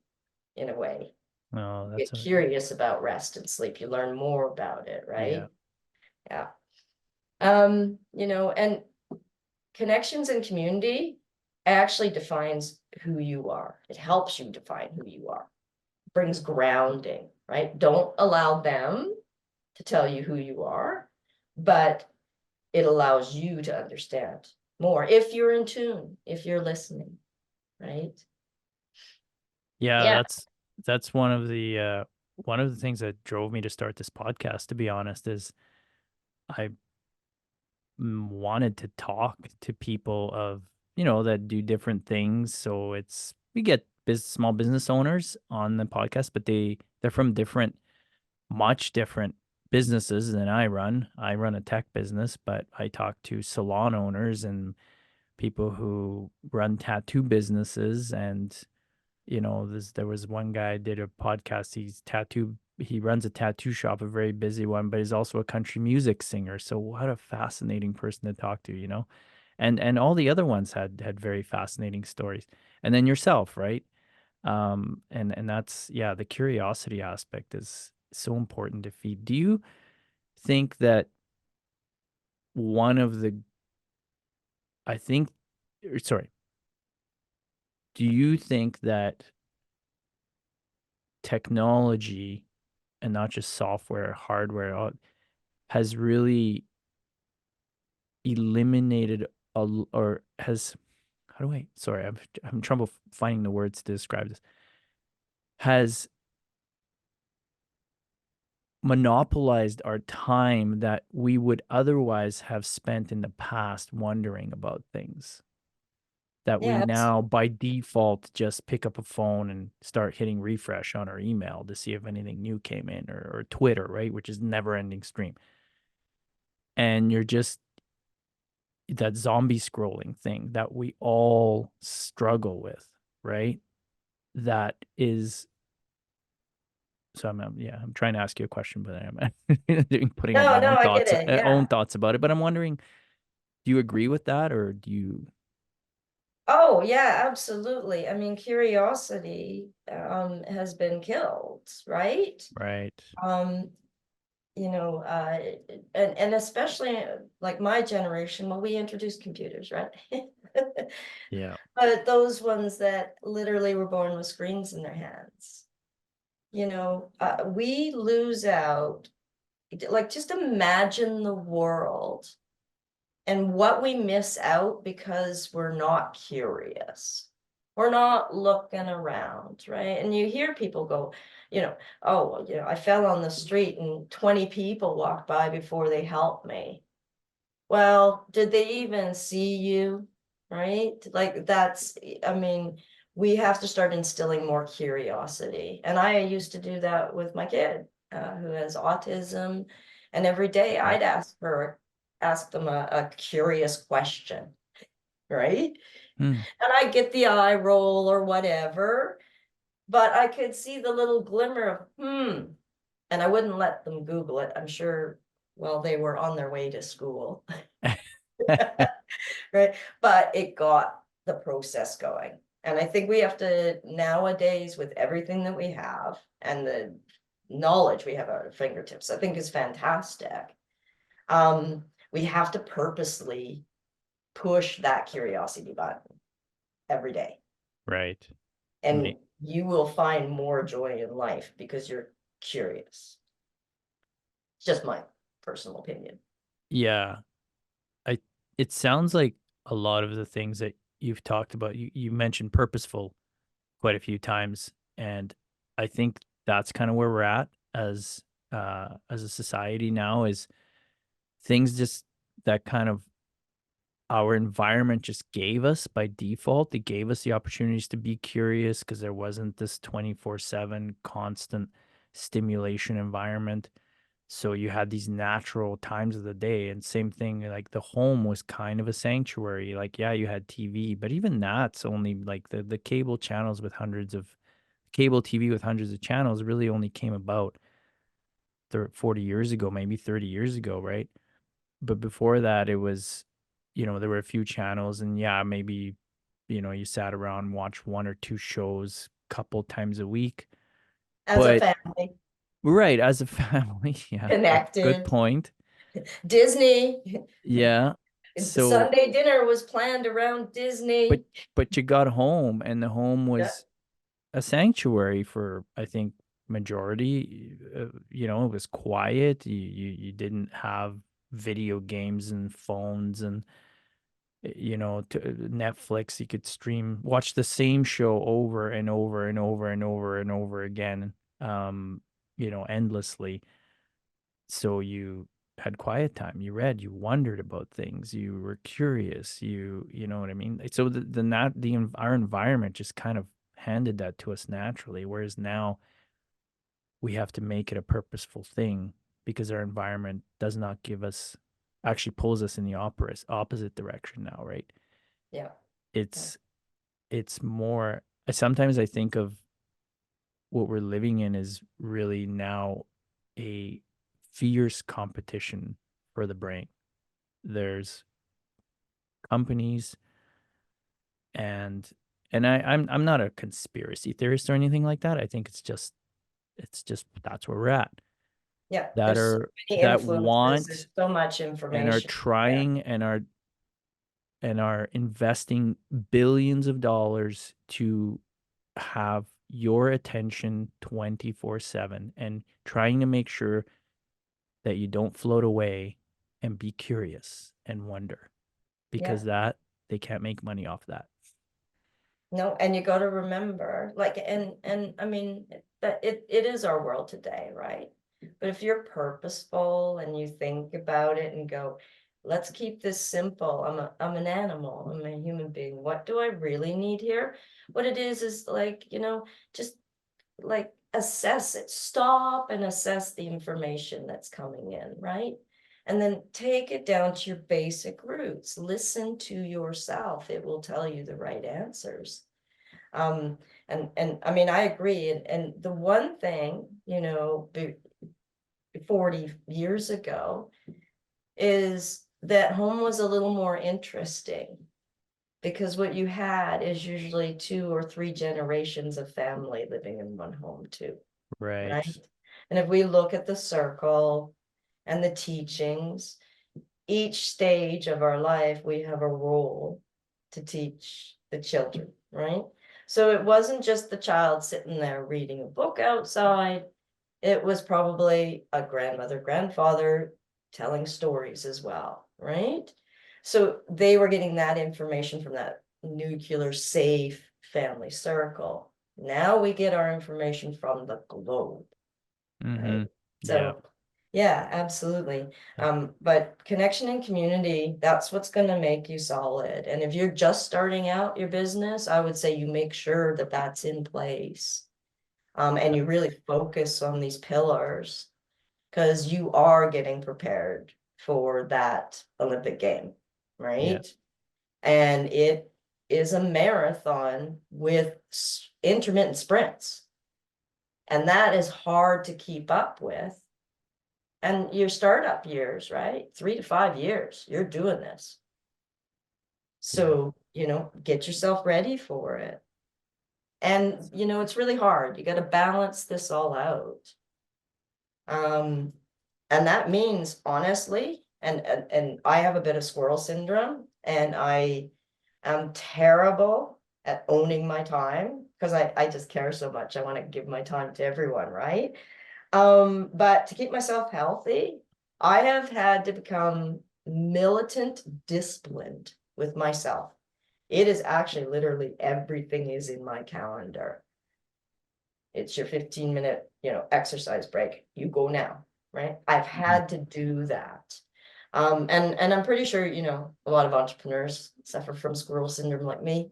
in a way. Oh, Get curious about rest and sleep. You learn more about it, right? Yeah. And connections and community actually defines who you are. It helps you define who you are. Brings grounding, right? Don't allow them to tell you who you are, but it allows you to understand more if you're in tune, if you're listening, right? Yeah, Yeah. that's one of the things that drove me to start this podcast, to be honest, is I wanted to talk to people of, that do different things. So we get small business owners on the podcast, but they're from much different businesses than I run. I run a tech business, but I talk to salon owners and people who run tattoo businesses. And there was one guy did a podcast. He runs a tattoo shop, a very busy one, but he's also a country music singer. So what a fascinating person to talk to. And all the other ones had very fascinating stories. And then yourself, right? And that's, yeah, the curiosity aspect is so important to feed. Do you think that one of the I think sorry, do you think that technology, and not just software, hardware, has really eliminated or has how do I sorry, I'm trouble finding the words to describe this. Has monopolized our time that we would otherwise have spent in the past wondering about things, that we Yeah. now by default just pick up a phone and start hitting refresh on our email to see if anything new came in, or Twitter, right? Which is never ending stream. And you're just that zombie scrolling thing that we all struggle with, right? That is, so I'm trying to ask you a question, but I'm putting up No, my no, own I get thoughts, it. Yeah. about it. But I'm wondering, do you agree with that, or do you? Oh, yeah, absolutely. I mean, curiosity has been killed, right? Right. Um, you know, and especially like my generation, well, we introduced computers, right? Yeah. But those ones that literally were born with screens in their hands, we lose out. Like, just imagine the world and what we miss out because we're not curious. We're not looking around, right? And you hear people go, oh, I fell on the street and 20 people walked by before they helped me. Well, did they even see you? Right? Like, I mean, we have to start instilling more curiosity. And I used to do that with my kid who has autism. And every day Yeah. I'd ask them a curious question, right? Hmm. And I get the eye roll or whatever, but I could see the little glimmer of, and I wouldn't let them Google it. I'm sure, well, they were on their way to school. Right? But it got the process going. And I think we have to nowadays, with everything that we have and the knowledge we have at our fingertips, I think is fantastic. We have to purposely push that curiosity button every day. Right. And you will find more joy in life because you're curious. It's just my personal opinion. Yeah. I It sounds like a lot of the things that you've talked about, you mentioned purposeful quite a few times, and I think that's kind of where we're at as a society now, is things just that kind of our environment just gave us by default. It gave us the opportunities to be curious because there wasn't this 24/7 constant stimulation environment. So you had these natural times of the day, and same thing, like the home was kind of a sanctuary. Like, yeah, you had TV, but even that's only like the cable channels with hundreds of cable TV with hundreds of channels really only came about 40 years ago, maybe 30 years ago, right? But before that, it was, there were a few channels, and yeah, maybe, you sat around and watched one or two shows couple times a week. As a But family, right, as a family, yeah, good connected. point. Disney. Yeah. So, Sunday dinner was planned around but Disney. but you got home, and the home Yeah, was a sanctuary for, I think, majority. It was quiet. You didn't have video games and phones and Netflix. You could watch the same show over and over and over and over and over again, endlessly. So you had quiet time. You read, you wondered about things, you were curious, you know what I mean? So our environment just kind of handed that to us naturally, whereas now we have to make it a purposeful thing because our environment does not give us actually pulls us in the opposite direction now, right? yeah, yeah, It's more, sometimes I think of what we're living in is really now a fierce competition for the brain. There's companies, and I'm not a conspiracy theorist or anything like that. I think it's just that's where we're at. yeah. That There's so are many that influences. want There's so much and are information. Yeah, trying and are investing billions of dollars to have your attention 24/7 and trying to make sure that you don't float away and be curious and wonder, yeah. because that they can't make money off that. No, and you got to remember, like, and I mean that it is our world today, right? But if you're purposeful and you think about it and go, let's keep this simple. I'm an animal. I'm a human being. What do I really need here? What it is like, just like assess it. Stop and assess the information that's coming in, right? And then take it down to your basic roots. Listen to yourself. It will tell you the right answers. Um, and I mean, I agree. And the one thing, 40 years ago is that home was a little more interesting because what you had is usually 2 or 3 generations of family living in one home too, right? Right. And if we look at the circle and the teachings, each stage of our life, we have a role to teach the children, right? So it wasn't just the child sitting there reading a book outside. It was probably a grandmother, grandfather telling stories as well, right? So they were getting that information from that nuclear safe family circle. Now we get our information from the globe, right? Mm-hmm. Yeah. So yeah, absolutely. But connection and community, that's what's going to make you solid. And if you're just starting out your business, I would say you make sure that that's in place. And you really focus on these pillars because you are getting prepared for that Olympic game, Yeah. right? And it is a marathon with intermittent sprints. And that is hard to keep up with. And your startup years, right? 3 to 5 years, you're doing this. Yeah. So, get yourself ready for it. And, it's really hard. You got to balance this all out. Um, and that means honestly, and I have a bit of squirrel syndrome, and I am terrible at owning my time because I just care so much. I want to give my time to everyone, right? But to keep myself healthy, I have had to become militant disciplined with myself. It is actually literally everything is in my calendar. It's your 15-minute, exercise break. You go now, right? I've Mhm. had to do that. And I'm pretty sure, a lot of entrepreneurs suffer from squirrel syndrome like me.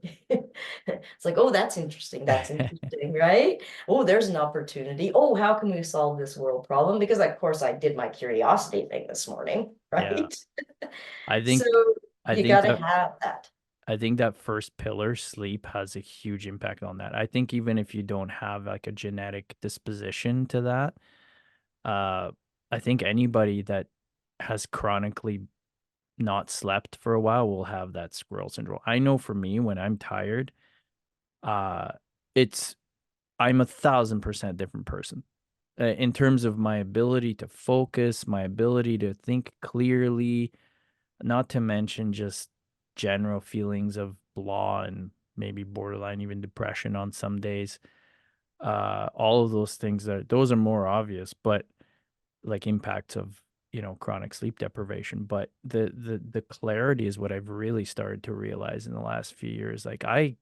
It's like, oh, that's interesting. That's interesting, right? Oh, there's an opportunity. Oh, how can we solve this world problem? Because of course I did my curiosity thing this morning, Yeah. right? I So think I you think got to that have that. I think that first pillar, sleep, has a huge impact on that. I think even if you don't have like a genetic disposition to that, uh, I think anybody that has chronically not slept for a while will have that squirrel syndrome. I know for me, when I'm tired, uh, it's I'm 1,000% different person in terms of my ability to focus, my ability to think clearly, not to mention just general feelings of blah and maybe borderline even depression on some days. All of those things those are more obvious, but like impacts of, chronic sleep deprivation. But the clarity is what I've really started to realize in the last few years. Like I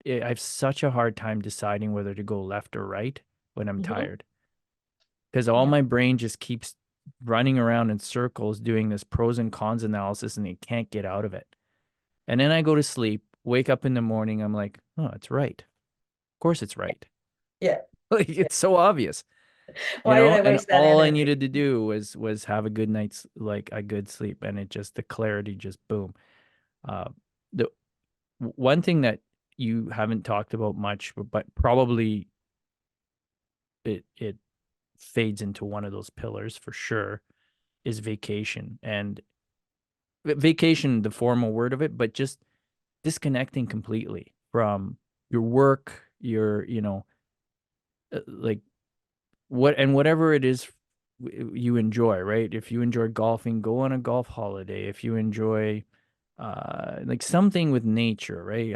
have such a hard time deciding whether to go left or right when I'm Mhm. tired, because all Yeah. my brain just keeps running around in circles doing this pros and cons analysis, and it can't get out of it. And then I go to sleep, wake up in the morning, I'm like, oh, it's right. Of course it's right. Yeah. Like it's so obvious, Why did I and waste that all I energy? needed to do was have a good night's, like a good sleep, and it just, the clarity just boom. Uh the one thing that you haven't talked about much, but probably it fades into one of those pillars for sure, is vacation. And vacation, the formal word of it, but just disconnecting completely from your work, your, like whatever it is you enjoy, right? If you enjoy golfing, go on a golf holiday. If you enjoy like something with nature, right?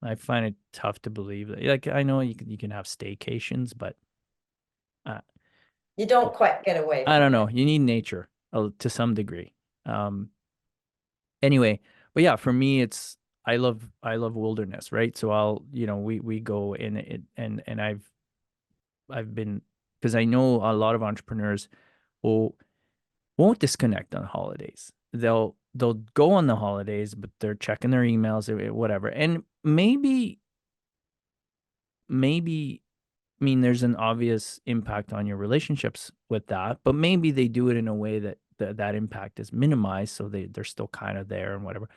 I find it tough to believe that, like, I know you can have staycations, but uh, You don't quite get away I don't from know. it. You need nature to some degree. Um, anyway, but yeah, for me, I love wilderness, right? So we go in it, and I've been, because I know a lot of entrepreneurs will won't disconnect on holidays. They'll go on the holidays, but they're checking their emails or whatever. And maybe, I mean, there's an obvious impact on your relationships with that, but maybe they do it in a way that impact is minimized, so they're still kind of there and whatever.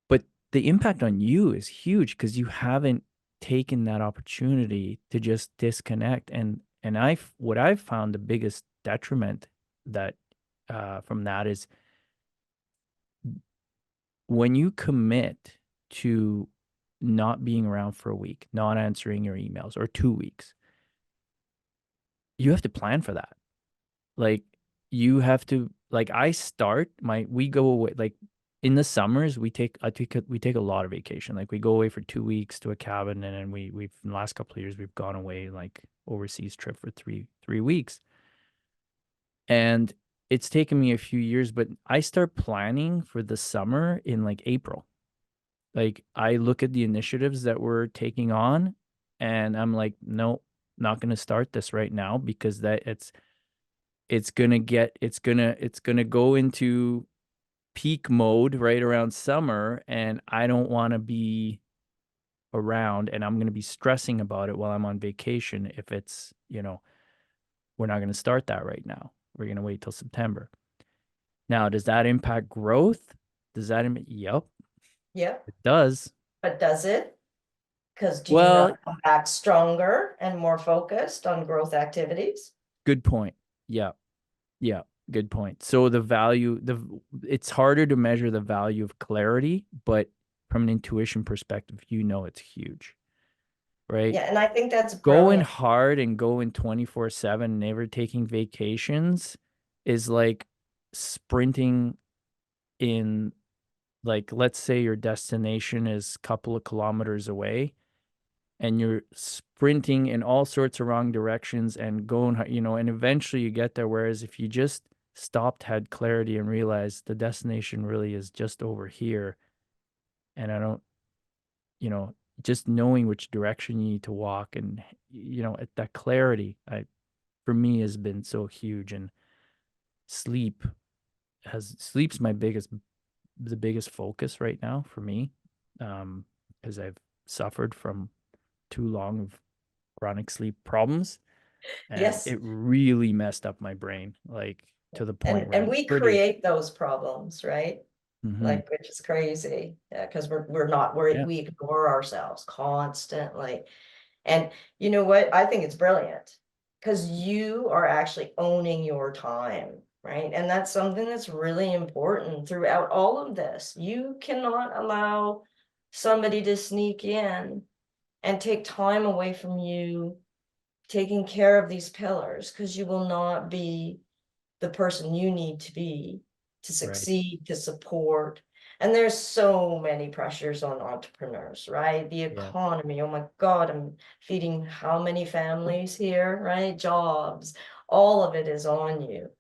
But the impact on you is huge because you haven't taken that opportunity to just disconnect. And what I've found the biggest detriment that from that is when you commit to not being around for a week, not answering your emails, or 2 weeks, you have to plan for that. Like, you have to, like, we go away, like, in the summers, we take a lot of vacation. Like, we go away for 2 weeks to a cabin, and then we've in the last couple of years, we've gone away, like, overseas trip for three weeks. And it's taken me a few years, but I start planning for the summer in like April. Like, I look at the initiatives that we're taking on, and I'm like, no, not going to start this right now, because that it's gonna go into peak mode right around summer, and I don't want to be around, and I'm going to be stressing about it while I'm on vacation if we're not going to start that right now. We're going to wait till September. Now, does that impact growth? Yep, Yeah. it does. But does it? Because do you Well, not come back stronger and more focused on growth activities? good point. Yeah. Yeah, good point. So it's harder to measure the value of clarity, but from an intuition perspective, it's huge, right? Yeah, and I think that's Going brilliant. hard and going 24/7, never taking vacations is like sprinting in, like, let's say your destination is a couple of kilometers away, and you're sprinting in all sorts of wrong directions and going, and eventually you get there. Whereas if you just stopped, had clarity, and realized the destination really is just over here, and I don't, you know, just knowing which direction you need to walk, and that clarity, for me, has been so huge. And sleep's the biggest focus right now for me, because I've suffered from too long of chronic sleep problems, and Yes. it really messed up my brain, like, to the point where And I'm we pretty. create those problems, right? Mhm. Like, which is crazy. Yeah, because Yeah. we ignore ourselves constantly. And you know what? I think it's brilliant because you are actually owning your time, right? And that's something that's really important throughout all of this. You cannot allow somebody to sneak in and take time away from you taking care of these pillars, because you will not be the person you need to be to Right. succeed, to support. And there's so many pressures on entrepreneurs, right? The Yeah. economy, oh my God, I'm feeding how many families here, right? Jobs, all of it is on you.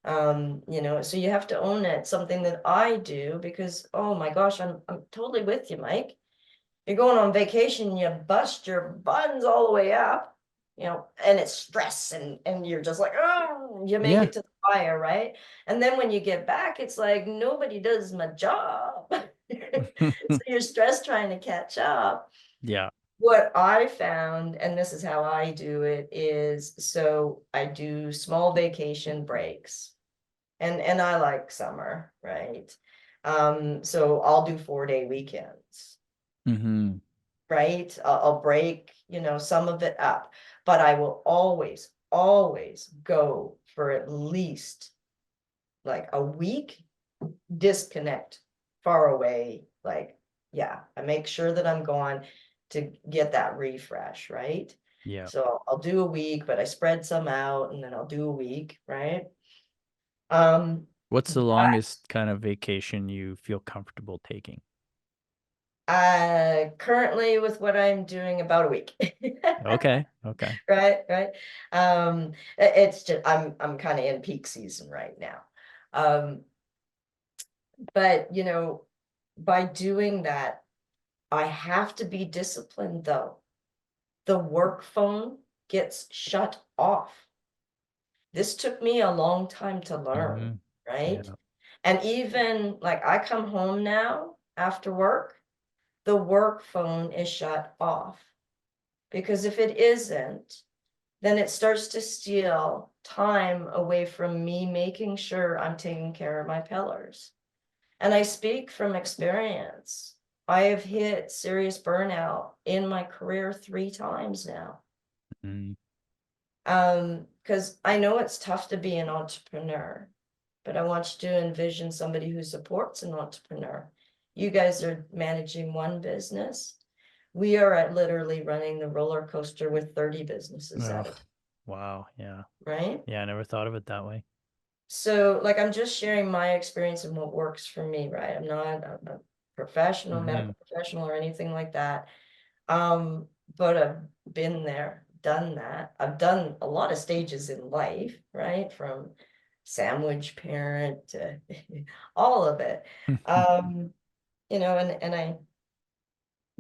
You know, so you have to own it. Something that I do because, oh my gosh, I'm totally with you, Mike. You're going on vacation, you bust your buns all the way up, you know, and it's stress and you're just like, oh, you make Yeah. it to the fire, right? And then when you get back, it's like nobody does my job. So you're stressed trying to catch up. Yeah. What I found, and this is how I do it, is so I do small vacation breaks. And I like summer, right? So I'll do 4-day weekends, Mm-hmm. right? I'll break, you know, some of it up, but I will always go for at least like a week, disconnect far away. Like, yeah, I make sure that I'm gone to get that refresh, right? Yeah. So I'll do a week, but I spread some out and then I'll do a week, right? What's the But longest kind of vacation you feel comfortable taking? currently with what I'm doing, about a week. Okay. Okay. Right. It's just I'm kind of in peak season right now. Um, but you know, by doing that, I have to be disciplined though. The work phone gets shut off. This took me a long time to learn, Mm-hmm. right? Yeah. And even like I come home now after work, the work phone is shut off. Because if it isn't, then it starts to steal time away from me making sure I'm taking care of my pillars. And I speak from experience. I have hit serious burnout in my career 3 times now. Mm-hmm. Because I know it's tough to be an entrepreneur, but I want you to envision somebody who supports an entrepreneur. You guys are managing one business. We are at literally running the roller coaster with 30 businesses at Ugh. it, Wow. Yeah. right? Yeah. I never thought of it that way. So, like, I'm just sharing my experience and what works for me, right? I'm not a professional, Mm-hmm. medical professional, or anything like that. But I've been there, done that. I've done a lot of stages in life, right? From sandwich parent to all of it. You know, and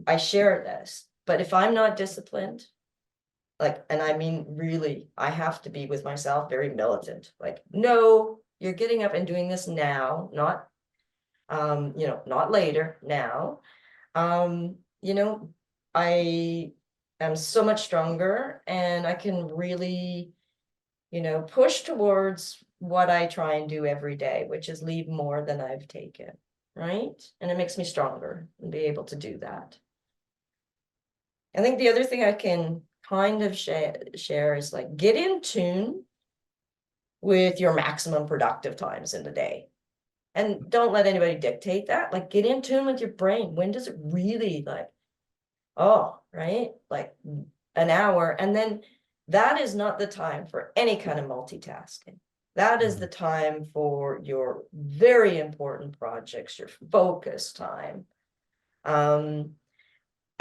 I share this, but if I'm not disciplined, like, and I mean, really, I have to be with myself very militant. Like, no, you're getting up and doing this now, not, you know, not later, now. You know, I am so much stronger and I can really, you know, push towards what I try and do every day, which is leave more than I've taken, right? And it makes me stronger and be able to do that. I think the other thing I can kind of share is like get in tune with your maximum productive times in the day. And don't let anybody dictate that. Like get in tune with your brain. When does it really like, oh, right? Like an hour. And then that is not the time for any kind of multitasking. That is the time for your very important projects, your focus time.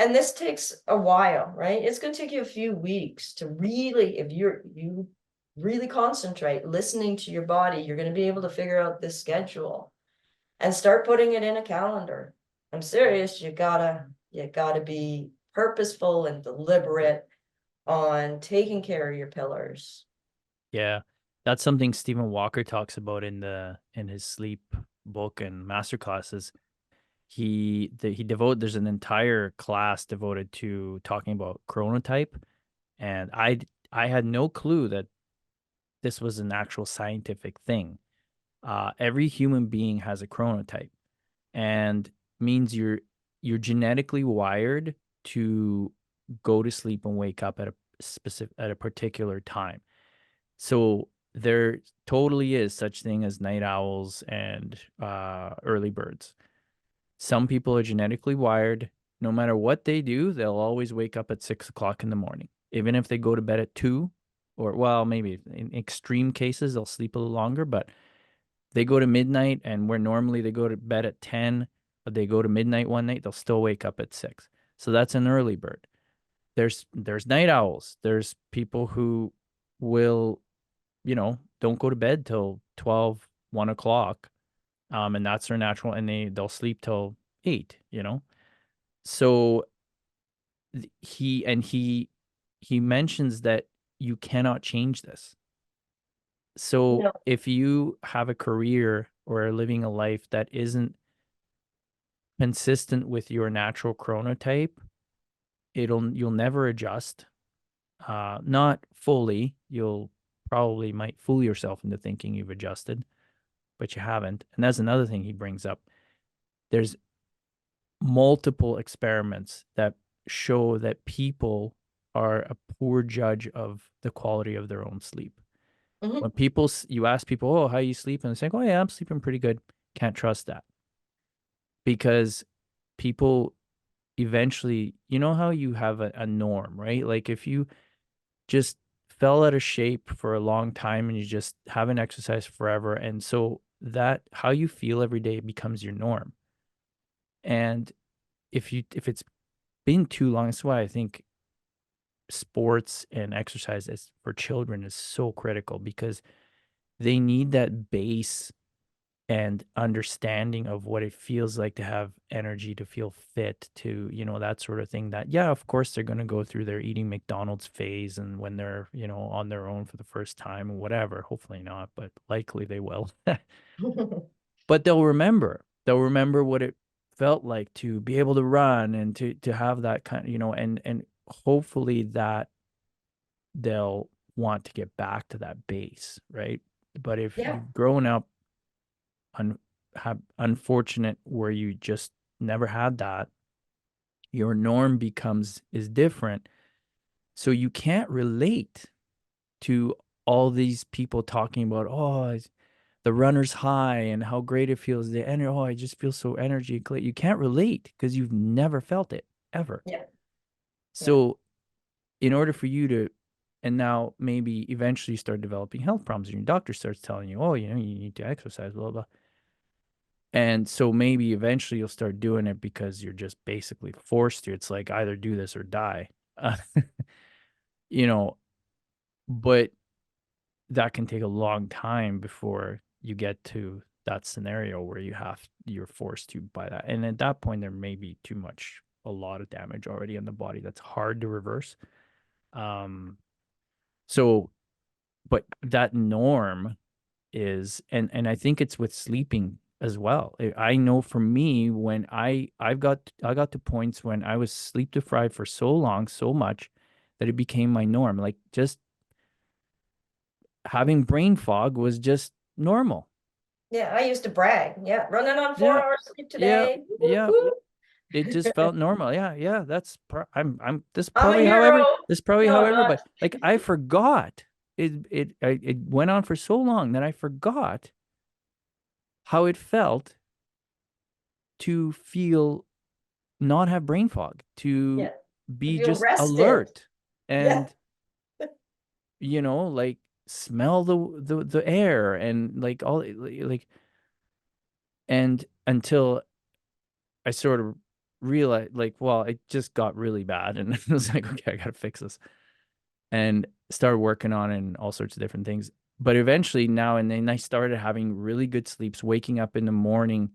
And this takes a while, right? It's going to take you a few weeks to really, if you really concentrate, listening to your body, you're going to be able to figure out this schedule and start putting it in a calendar. I'm serious, you gotta be purposeful and deliberate on taking care of your pillars. Yeah. That's something Stephen Walker talks about in his sleep book and master classes. There's an entire class devoted to talking about chronotype, and I had no clue that this was an actual scientific thing. Every human being has a chronotype, and means you're genetically wired to go to sleep and wake up at a particular time. So there totally is such thing as night owls and early birds. Some people are genetically wired. No matter what they do, they'll always wake up at 6 o'clock in the morning, even if they go to bed at 2 or well, maybe in extreme cases they'll sleep a little longer, but they go to midnight, and where normally they go to bed at 10, but they go to midnight one night, they'll still wake up at 6. So that's an early bird. There's night owls. There's people who will, don't go to bed till 12, 1 o'clock. And that's their natural, and they'll sleep till 8, So he mentions that you cannot change this. So No. if you have a career or are living a life that isn't consistent with your natural chronotype, you'll never adjust. Not fully. You'll probably might fool yourself into thinking you've adjusted, but you haven't. And that's another thing he brings up. There's multiple experiments that show that people are a poor judge of the quality of their own sleep. Mhm. When you ask people, oh, how you sleep? And they say, oh, yeah, I'm sleeping pretty good. Can't trust that. Because people eventually, how you have a norm, right? Like if you just fell out of shape for a long time and you just haven't exercised forever. And so that how you feel every day becomes your norm. And if it's been too long, that's why I think sports and exercise for children is so critical, because they need that base and understanding of what it feels like to have energy, to feel fit, to, that sort of thing. That, yeah, of course, they're going to go through their eating McDonald's phase, and when they're, on their own for the first time or whatever, hopefully not, but likely they will. But they'll remember what it felt like to be able to run and to have that kind of, and hopefully that they'll want to get back to that base, right? But if Yeah. you've grown up have unfortunate where you just never had that, your norm is different. So you can't relate to all these people talking about, oh, the runner's high and how great it feels. Oh, I just feel so energy. You can't relate because you've never felt it ever. Yeah. Yeah. So in order for you to, and now maybe eventually you start developing health problems and your doctor starts telling you, oh, you need to exercise, blah, blah. And so maybe eventually you'll start doing it because you're just basically forced to. It's like either do this or die. Uh, you know, but that can take a long time before you get to that scenario where you're forced to by that. And at that point there may be a lot of damage already in the body that's hard to reverse. So but that norm is, and I think it's with sleeping as well. I know for me, when I got to points when I was sleep deprived for so long, so much that it became my norm. Like just having brain fog was just normal. Yeah. I used to brag. Yeah. Running on four Yeah, hours sleep yeah, today. yeah. Woo-hoo. It just felt normal. Yeah, yeah. I'm this is I'm a probably hero. how No, I'm not. everybody, like, I forgot. It went on for so long that I forgot how it felt to feel not have brain fog, to Yeah. To be feel just rested. alert Yeah. and, like, smell the air and like all like, and until I sort of realized, like, well, it just got really bad and I was like, okay, I gotta fix this, and started working on it and all sorts of different things. But eventually now and then I started having really good sleeps, waking up in the morning,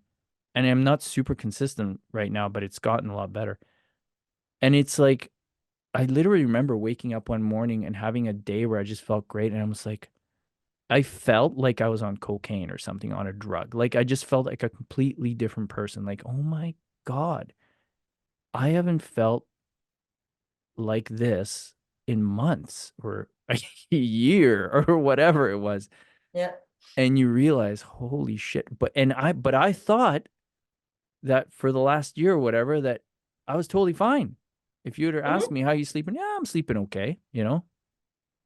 and I'm not super consistent right now, but it's gotten a lot better. And it's like, I literally remember waking up one morning and having a day where I just felt great. And I was like, I felt like I was on cocaine or something, on a drug. Like I just felt like a completely different person. Like, oh my God, I haven't felt like this in months or a year or whatever it was. Yeah. And you realize, holy shit. But I thought that for the last year or whatever, that I was totally fine. If you would have asked Hmm. me how you sleeping, yeah, I'm sleeping okay,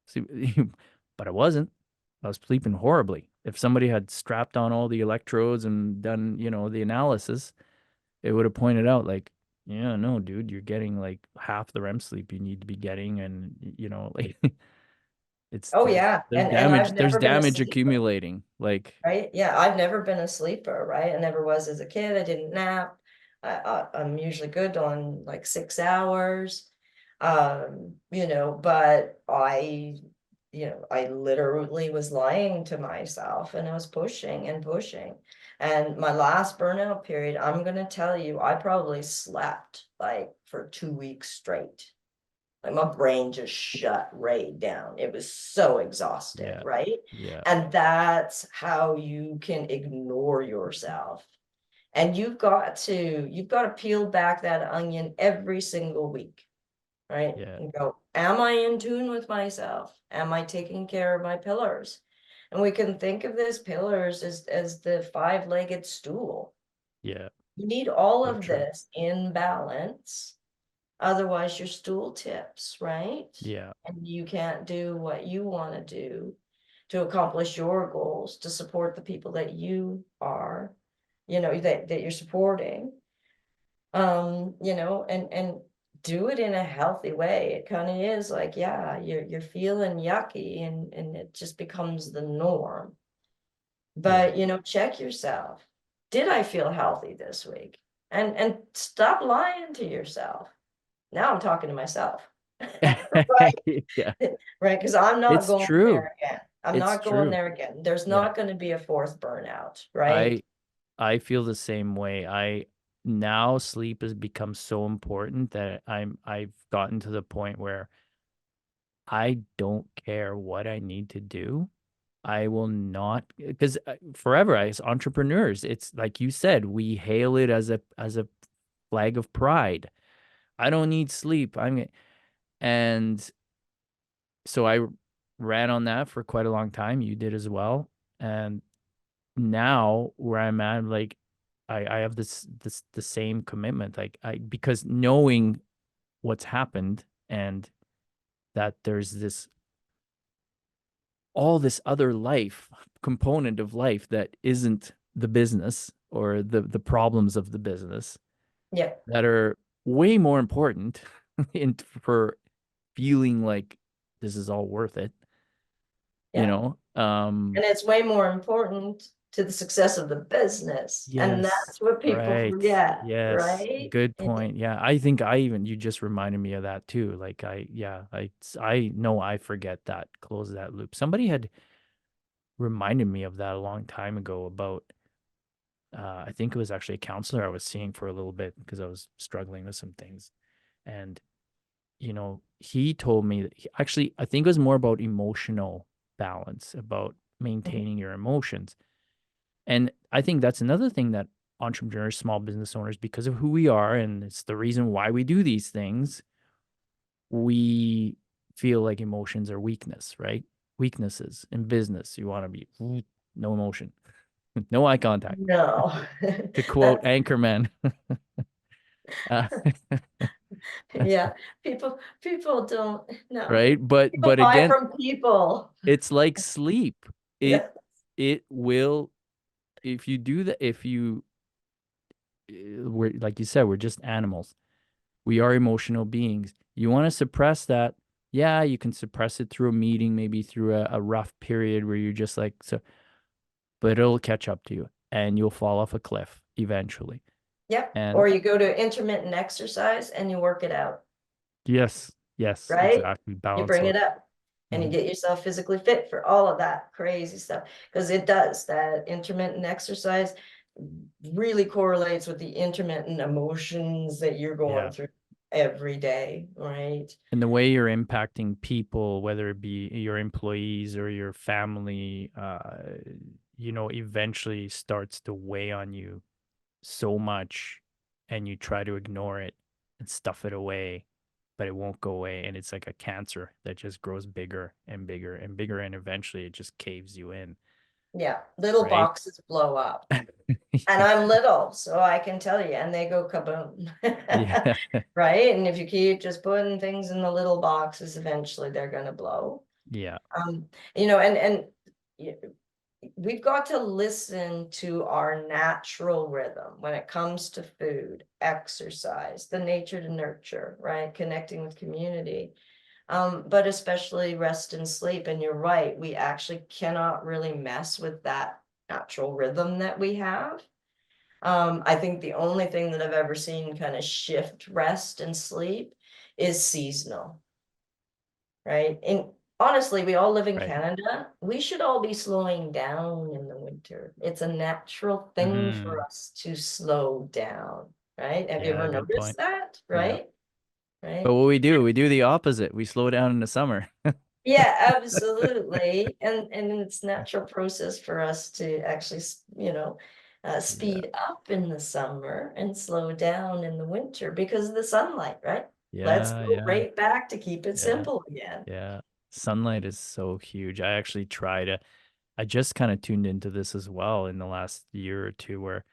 Sleep, but I wasn't. I was sleeping horribly. If somebody had strapped on all the electrodes and done, the analysis, it would have pointed out like, yeah, no, dude, you're getting like half the REM sleep you need to be getting, and like It's Oh yeah. there's And I've there's never been a damage sleeper, accumulating. Like, right? Yeah, I've never been a sleeper, right? I never was as a kid. I didn't nap. I'm usually good on like 6 hours. But I literally was lying to myself and I was pushing and pushing. And my last burnout period, I'm gonna tell you, I probably slept like for 2 weeks straight. Like my brain just shut right down. It was so exhausted, yeah, right? yeah, And that's how you can ignore yourself. And you've got to peel back that onion every single week, right? yeah, And go, am I in tune with myself? Am I taking care of my pillars? And we can think of this pillars as the five-legged stool. yeah. You need all So of true. this in balance. Otherwise, your stool tips, right? Yeah, And you can't do what you want to do to accomplish your goals, to support the people that you are, that you're supporting. And do it in a healthy way. It kind of is like, yeah, you're feeling yucky and it just becomes the norm. yeah. But check yourself. Did I feel healthy this week? And stop lying to yourself. Now I'm talking to myself. Right. Yeah, Right. Because I'm not it's going true. there again. I'm It's not going true. there again. There's Yeah. not going to be a fourth burnout. Right. I I feel the same way. I now sleep has become so important that I've gotten to the point where I don't care what I need to do. I will not, because forever as entrepreneurs, it's like you said, we hail it as a flag of pride. I don't need sleep. And so I ran on that for quite a long time. You did as well. And now where I'm at, like I have this the same commitment. Like because knowing what's happened and that there's all this other life component of life that isn't the business or the problems of the business Yeah. that are way more important for feeling like this is all worth it, you Yeah. know? And it's way more important to the success of the business. And Yes, that's what people right. forget, Yes, right? good point. Yeah, I think you just reminded me of that too. Like I know I forget that, close that loop. Somebody had reminded me of that a long time ago about I think it was actually a counselor I was seeing for a little bit because I was struggling with some things. And, he told me that actually, I think it was more about emotional balance, about Mhm. maintaining your emotions. And I think that's another thing that entrepreneurs, small business owners, because of who we are, and it's the reason why we do these things, we feel like emotions are weakness, right? Weaknesses in business. You want to be no emotion, no eye contact. No. To quote That, Anchorman. uh, yeah. People don't know. right? People But buy again, from people. it's like sleep. It Yeah. it will, if you do that, if you we're like you said, we're just animals. We are emotional beings. You want to suppress that. Yeah, you can suppress it through a meeting, maybe through a rough period where you're just like, so, but it'll catch up to you and you'll fall off a cliff eventually. Yep. And Or you go to intermittent exercise and you work it out, yes, yes, right? exactly. You Balance bring out. it up and you Mhm. get yourself physically fit for all of that crazy stuff. Because it does, that intermittent exercise really correlates with the intermittent emotions that you're going Yeah. through every day, right? And the way you're impacting people, whether it be your employees or your family, eventually starts to weigh on you so much and you try to ignore it and stuff it away, but it won't go away. And it's like a cancer that just grows bigger and bigger and bigger. And eventually it just caves you in, Yeah, little right? boxes blow up. And I'm little, so I can tell you, and they go kaboom. Yeah. Right? And if you keep just putting things in the little boxes, eventually they're gonna blow. Yeah. Um, and y- we've got to listen to our natural rhythm when it comes to food, exercise, the nature to nurture, right? Connecting with community. but especially rest and sleep. And you're right, we actually cannot really mess with that natural rhythm that we have. I think the only thing that I've ever seen kind of shift rest and sleep is seasonal, right? And honestly, we all live in Right. Canada. We should all be slowing down in the winter. It's a natural thing for us to slow down, right? Have you Yeah, ever good point. noticed that? Yeah. Right? But Right? what we do the opposite. We slow down in the summer. Yeah, absolutely. And it's natural process for us to actually, Yeah. speed up in the summer and slow down in the winter because of the sunlight, right? Let's Yeah, go yeah, right back to keep it yeah, simple again. yeah. Sunlight is so huge. I actually try to, I just kind of tuned into this as well in the last year or two where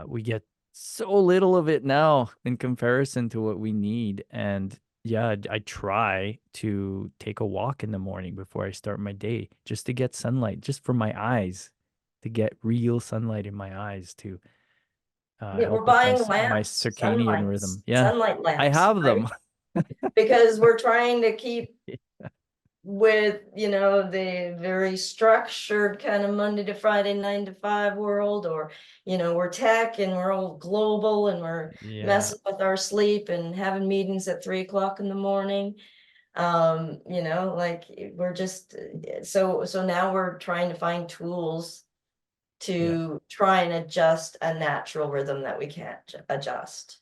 we get so little of it now in comparison to what we need. And yeah, I try to take a walk in the morning before I start my day just to get sunlight, just for my eyes, to get real sunlight in my eyes to Yeah, we're help with buying my lamps, circadian rhythm. Yeah, sunlight I lamps, have right? them. Because we're trying to keep with, the very structured kind of Monday to Friday, 9 to 5 world, or, we're tech and we're all global and we're Yeah. messing with our sleep and having meetings at 3 o'clock in the morning. Like we're just, so now we're trying to find tools Yeah. to try and adjust a natural rhythm that we can't adjust.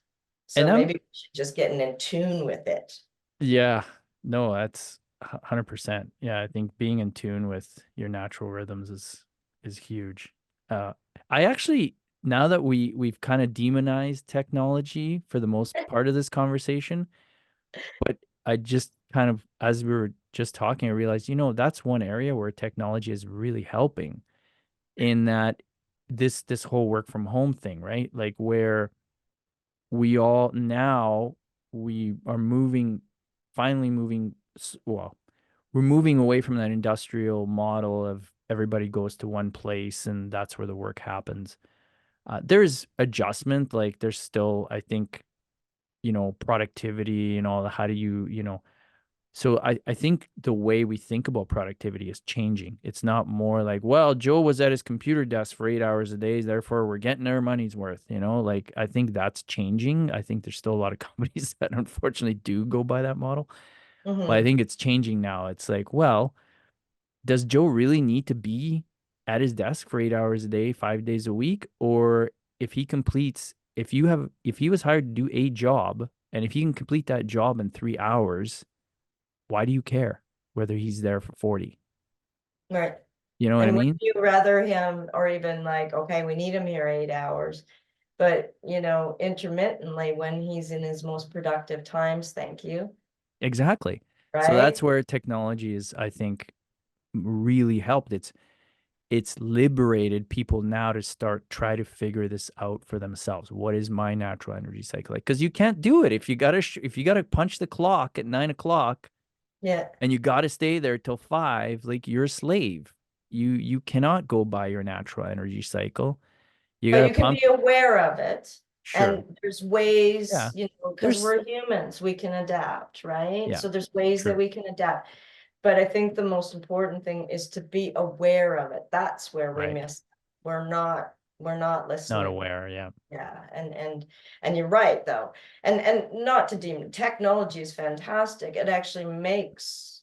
And So I'm maybe we should just get in tune with it. Yeah, no, that's 100%. Yeah, I think being in tune with your natural rhythms is huge. Uh, I actually, now that we've kind of demonized technology for the most part of this conversation, but I just kind of, as we were just talking, I realized, that's one area where technology is really helping in that this whole work from home thing, right? Like where we all now we are moving, finally moving, well, we're moving away from that industrial model of everybody goes to one place and that's where the work happens. There's adjustment, like there's still, I think, productivity and all the, how do you. So I think the way we think about productivity is changing. It's not more like, well, Joe was at his computer desk for 8 hours a day, therefore we're getting our money's worth, like I think that's changing. I think there's still a lot of companies that unfortunately do go by that model. But I Mhm. think it's changing now. It's like, well, does Joe really need to be at his desk for 8 hours a day, 5 days a week? Or if he was hired to do a job and if he can complete that job in 3 hours, why do you care whether he's there for 40? Right. You know what I And would mean? you rather him, or even like, okay, we need him here 8 hours, but intermittently when he's in his most productive times, thank you. Exactly. So that's Right? where technology is, I think, really helped. It's liberated people now to start try to figure this out for themselves. What is my natural energy cycle like? Because you can't do it if you gotta if you gotta punch the clock at 9 o'clock Yeah. and you gotta stay there till 5. Like you're a slave. You cannot go by your natural energy cycle. You But gotta you can pump. be aware of it. Sure. And there's ways, Yeah. because There's we're humans, we can adapt, right? Yeah. So there's ways that True. we can adapt. But I think the most important thing is to be aware of it. That's where we Right. miss. We're not Not listening. aware. Yeah. Yeah, and you're right though. And not to deem technology is fantastic. It actually makes,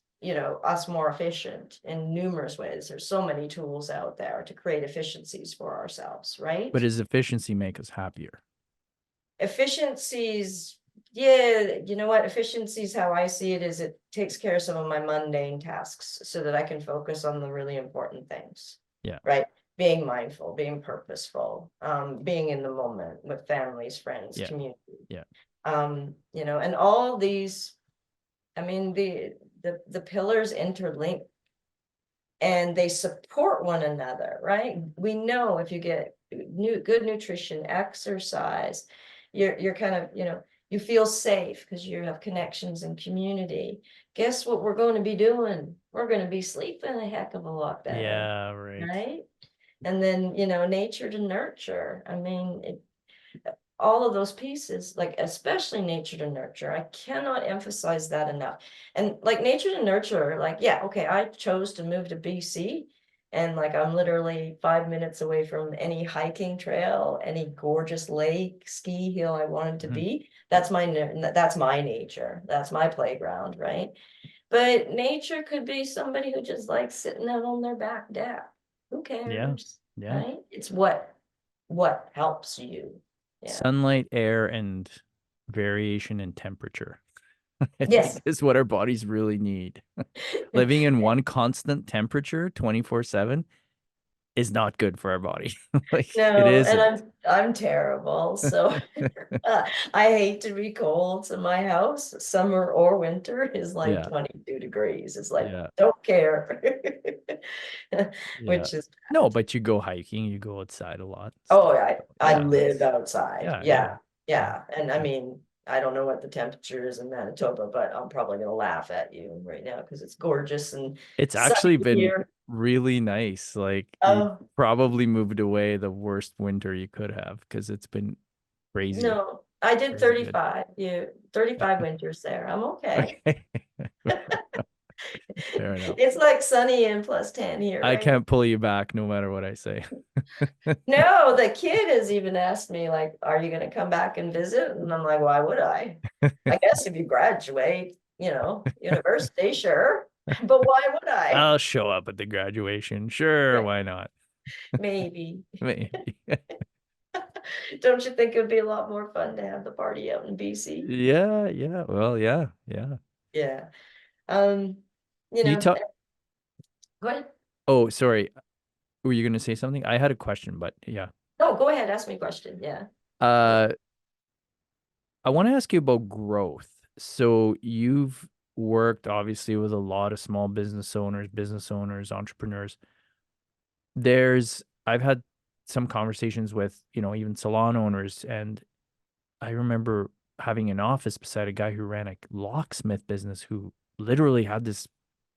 us more efficient in numerous ways. There's so many tools out there to create efficiencies for ourselves, right? But does efficiency make us happier? Efficiencies, yeah, you know what? Efficiencies, how I see it, is it takes care of some of my mundane tasks so that I can focus on the really important things, Yeah. right? Being mindful, being purposeful, being in the moment with families, friends, Yeah. community. Yeah. And all these, I mean, the pillars interlink and they support one another, right? We know if you get good nutrition, exercise, you're kind of, you feel safe because you have connections and community. Guess what we're going to be doing? We're going to be sleeping a heck of a lot better, Yeah. Right. right? And then, nature to nurture. I mean, all of those pieces, like especially nature to nurture, I cannot emphasize that enough. And like nature to nurture, like, yeah, okay, I chose to move to BC. And like I'm literally 5 minutes away from any hiking trail, any gorgeous lake, ski hill I wanted to Mhm. be. That's my nature. That's my playground, right? But nature could be somebody who just likes sitting out on their back deck. Who Yeah. cares? Yeah. Right? It's what helps you. Yeah. Sunlight, air, and variation in temperature. I Yes. think is what our bodies really need. Living in one constant temperature 24/7 is not good for our body. Like it No, and isn't. I'm terrible. So I hate to be cold. So my house, summer or winter, is like Yeah. 22 degrees. It's like, Yeah. don't care. Yeah. Which is No, bad. but you go hiking, you go outside a lot. Oh, I Yeah, live outside. yeah, yeah. Yeah. Yeah. And I Yeah. mean, I don't know what the temperature is in Manitoba, but I'm probably gonna laugh at you right now because it's gorgeous and It's sunny actually been here. really nice. Like you Oh, probably moved away the worst winter you could have because it's been crazy, no, I did crazy good. 35. 35 winters there. I'm okay. Okay. Fair enough. It's like sunny and plus 10 here I right now. can't pull you back no matter what I say. No, the kid has even asked me, like, are you gonna come back and visit? And I'm like, why would I? I guess if you graduate, university, sure. But why would I? I'll show up at the graduation. Sure, Yeah, why not? maybe. Maybe. Don't you think it would be a lot more fun to have the party out in BC? Yeah, yeah. Well, yeah, yeah. Yeah. Um, you You know, talk. go ahead. Oh, sorry. Were you going to say something? I had a question, but yeah. No, go ahead, ask me a question. Yeah. Uh, I want to ask you about growth. So you've worked obviously with a lot of small business owners, entrepreneurs. I've had some conversations with, even salon owners, and I remember having an office beside a guy who ran a locksmith business who literally had this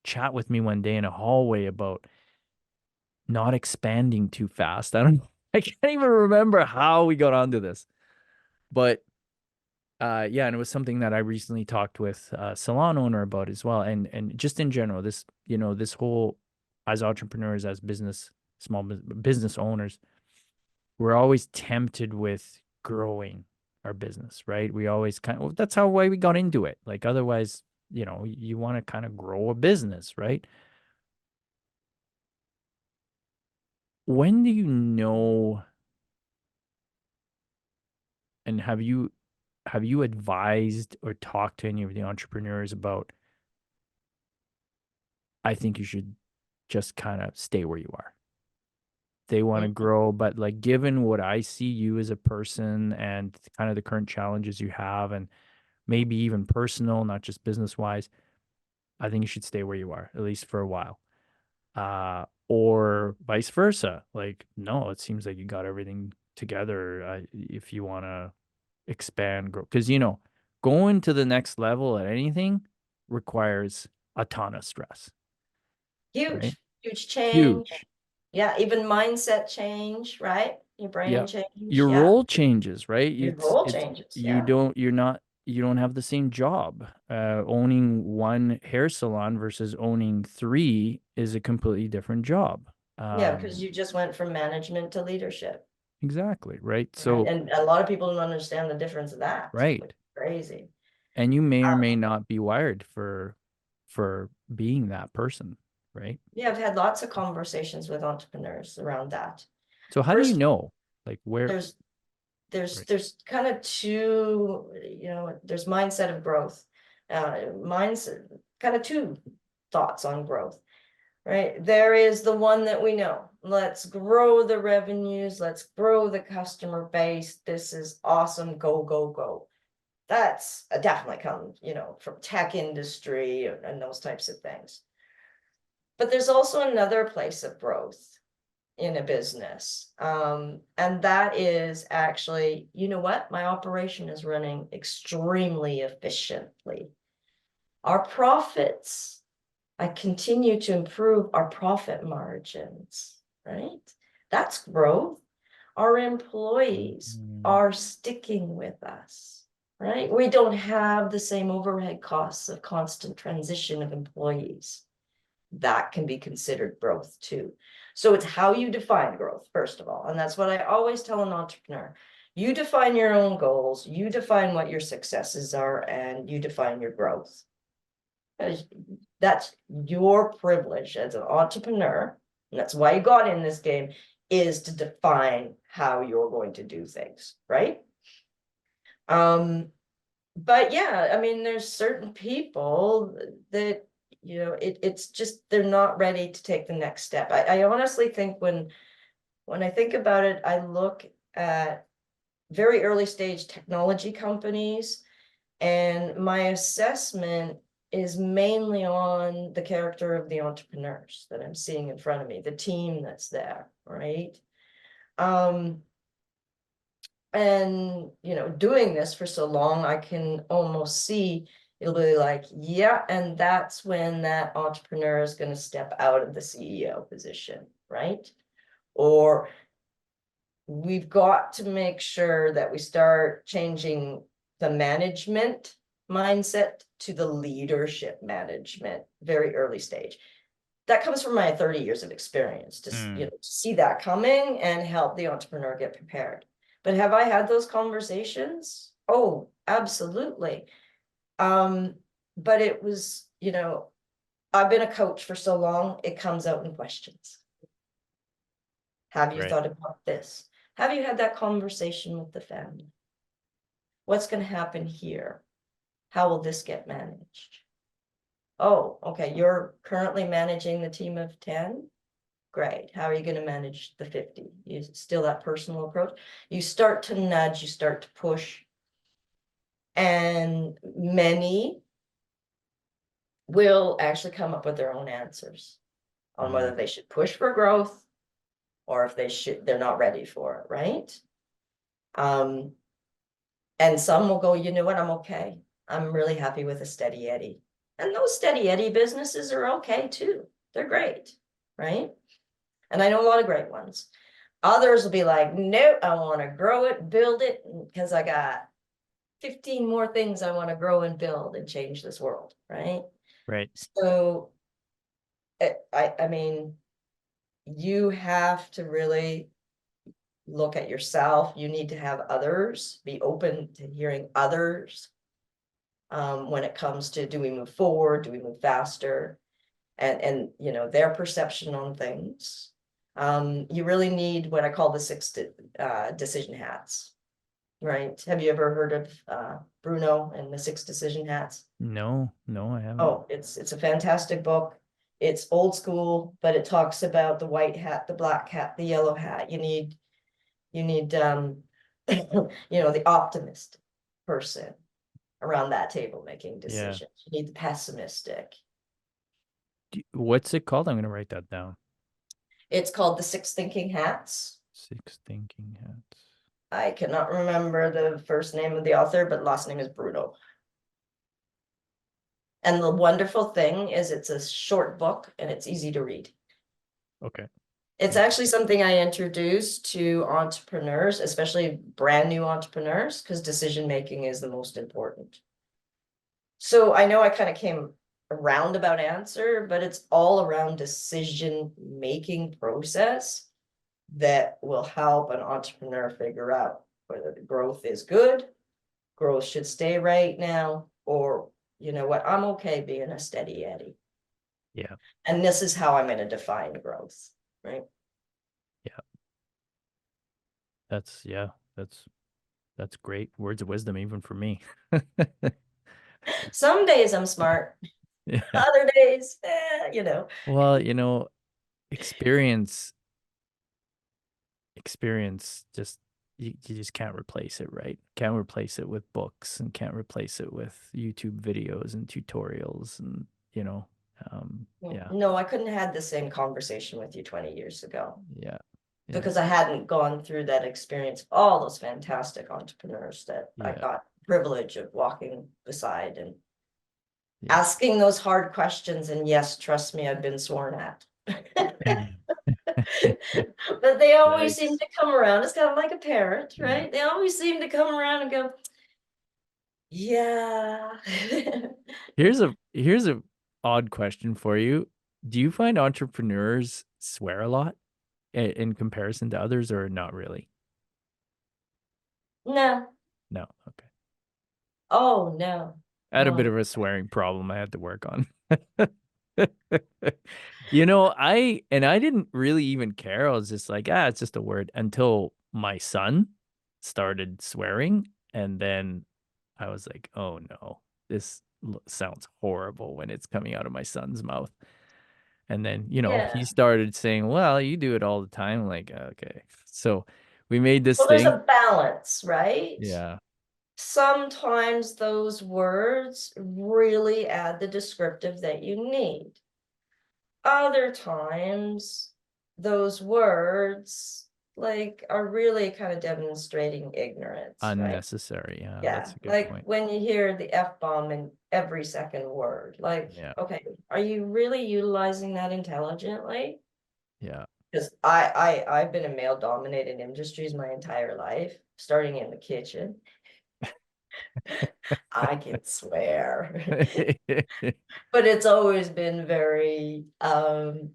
chat with me one day in a hallway about not expanding too fast. I don't know. I can't even remember how we got onto this. But yeah, and it was something that I recently talked with a salon owner about as well. And just in general, this whole as entrepreneurs, as business owners, we're always tempted with growing our business, right? We always that's why we got into it. Like otherwise, you want to kind of grow a business, right? When do you know, and have you advised or talked to any of the entrepreneurs about, I think you should just kind of stay where you are. They want to Mhm. grow, but like given what I see you as a person and kind of the current challenges you have, and maybe even personal, not just business wise, I think you should stay where you are, at least for a while. Or vice versa. Like, no, it seems like you got everything together. If you want to expand, grow, because going to the next level at anything requires a ton of stress, right? Huge change. Huge. Yeah, even mindset change, right? Your Yeah. brain change. Your Yeah. role changes, right? Your It's role it's changes. Yeah. you don't have the same job. Owning one hair salon versus owning three is a completely different job. Yeah, because you just went from management to leadership, Exactly, right? right? So, And a lot of people don't understand the difference of that, which right. is crazy. And you may or may Um, not be wired for being that person, right? yeah, I've had lots of conversations with entrepreneurs around that. So how do you First, know? Like where, there's there's right? there's kind of two, there's mindset of growth. Mindset, kind of two thoughts on growth. Right? There is the one that we know. Let's grow the revenues. Let's grow the customer base. This is awesome. Go, go, go. That's definitely come, from tech industry and those types of things. But there's also another place of growth in a business. And that is actually, you know what? My operation is running extremely efficiently. Our profits, I continue to improve our profit margins, right? That's growth. our employees Mm. are sticking with us, right? We don't have the same overhead costs of constant transition of employees. That can be considered growth too. So it's how you define growth, first of all. And that's what I always tell an entrepreneur. You define your own goals, you define what your successes are, and you define your growth. That's your privilege as an entrepreneur. And that's why you got in this game, is to define how you're going to do things, right? But yeah, I mean, there's certain people that, it's just, they're not ready to take the next step. I honestly think when I think about it, I look at very early stage technology companies, and my assessment is mainly on the character of the entrepreneurs that I'm seeing in front of me, the team that's there, right? And doing this for so long, I can almost see it'll be like, yeah, and that's when that entrepreneur is going to step out of the CEO position, right? Or we've got to make sure that we start changing the management mindset to the leadership management, very early stage. That comes from my 30 years of experience to to see that coming and help the entrepreneur get prepared. But have I had those conversations? Oh, absolutely. But it was, I've been a coach for so long, it comes out in questions. Have you Right. thought about this? Have you had that conversation with the family? What's going to happen here? How will this get managed? Oh, okay, you're currently managing the team of 10. Great. How are you going to manage the 50? You still that personal approach? You start to nudge, you start to push. And many will actually come up with their own answers on whether they should push for growth or if they're not ready for it, right? And some will go, you know what, I'm okay. I'm really happy with a steady Eddie. And those steady Eddie businesses are okay too. They're great, right? And I know a lot of great ones. Others will be like, no, I want to grow it, build it, because I got 15 more things I want to grow and build and change this world, right? Right. So, I mean, you have to really look at yourself. You need to have others, be open to hearing others. When it comes to, do we move forward? Do we move faster? And their perception on things. You really need what I call the 6 decision hats, right? Have you ever heard of Bruno and the 6 decision hats? No, I haven't. Oh, it's a fantastic book. It's old school, but it talks about the white hat, the black hat, the yellow hat. You need the optimist person around that table making decisions. You need the pessimistic. What's it called? I'm going to write that down. It's called the 6 thinking hats. 6 thinking hats. I cannot remember the first name of the author, but last name is Bruno. And the wonderful thing is it's a short book and it's easy to read. Okay. It's actually something I introduced to entrepreneurs, especially brand new entrepreneurs, because decision making is the most important. So I know I kind of came a roundabout answer, but it's all around decision making process that will help an entrepreneur figure out whether the growth is good, growth should stay right now, or you know what, I'm okay being a steady Eddie. Yeah. And this is how I'm going to define growth, right? Yeah. That's great words of wisdom, even for me. Some days I'm smart, Yeah. other days, Well, experience just you just can't replace it, right? Can't replace it with books and can't replace it with YouTube videos and tutorials and yeah. No, I couldn't have had the same conversation with you 20 years ago. Yeah. Because I hadn't gone through that experience, all those fantastic entrepreneurs that I got privilege of walking beside and asking those hard questions. And yes, trust me, I've been sworn at. But they always seem Yikes. to come around. It's kind of like a parent, Yeah. right? They always seem to come around and go, yeah. Here's a odd question for you. Do you find entrepreneurs swear a lot in comparison to others, or not really? No. No. Okay. Oh, no. I had a bit No. of a swearing problem I had to work on. I didn't really even care. I was just like, it's just a word until my son started swearing. And then I was like, oh no, this sounds horrible when it's coming out of my son's mouth. And then, he Yeah. started saying, well, you do it all the time. Like, okay. So we made this Well, there's thing. a balance, right? Yeah. Sometimes those words really add the descriptive that you need. Other times, those words are really kind of demonstrating ignorance, right? Unnecessary. Yeah, Yeah, that's a good like point. when you hear the F-bomb in every second word, Yeah. okay, are you really utilizing that intelligently? Yeah. Because I've been in male dominated industries my entire life, starting in the kitchen. I can swear. But it's always been very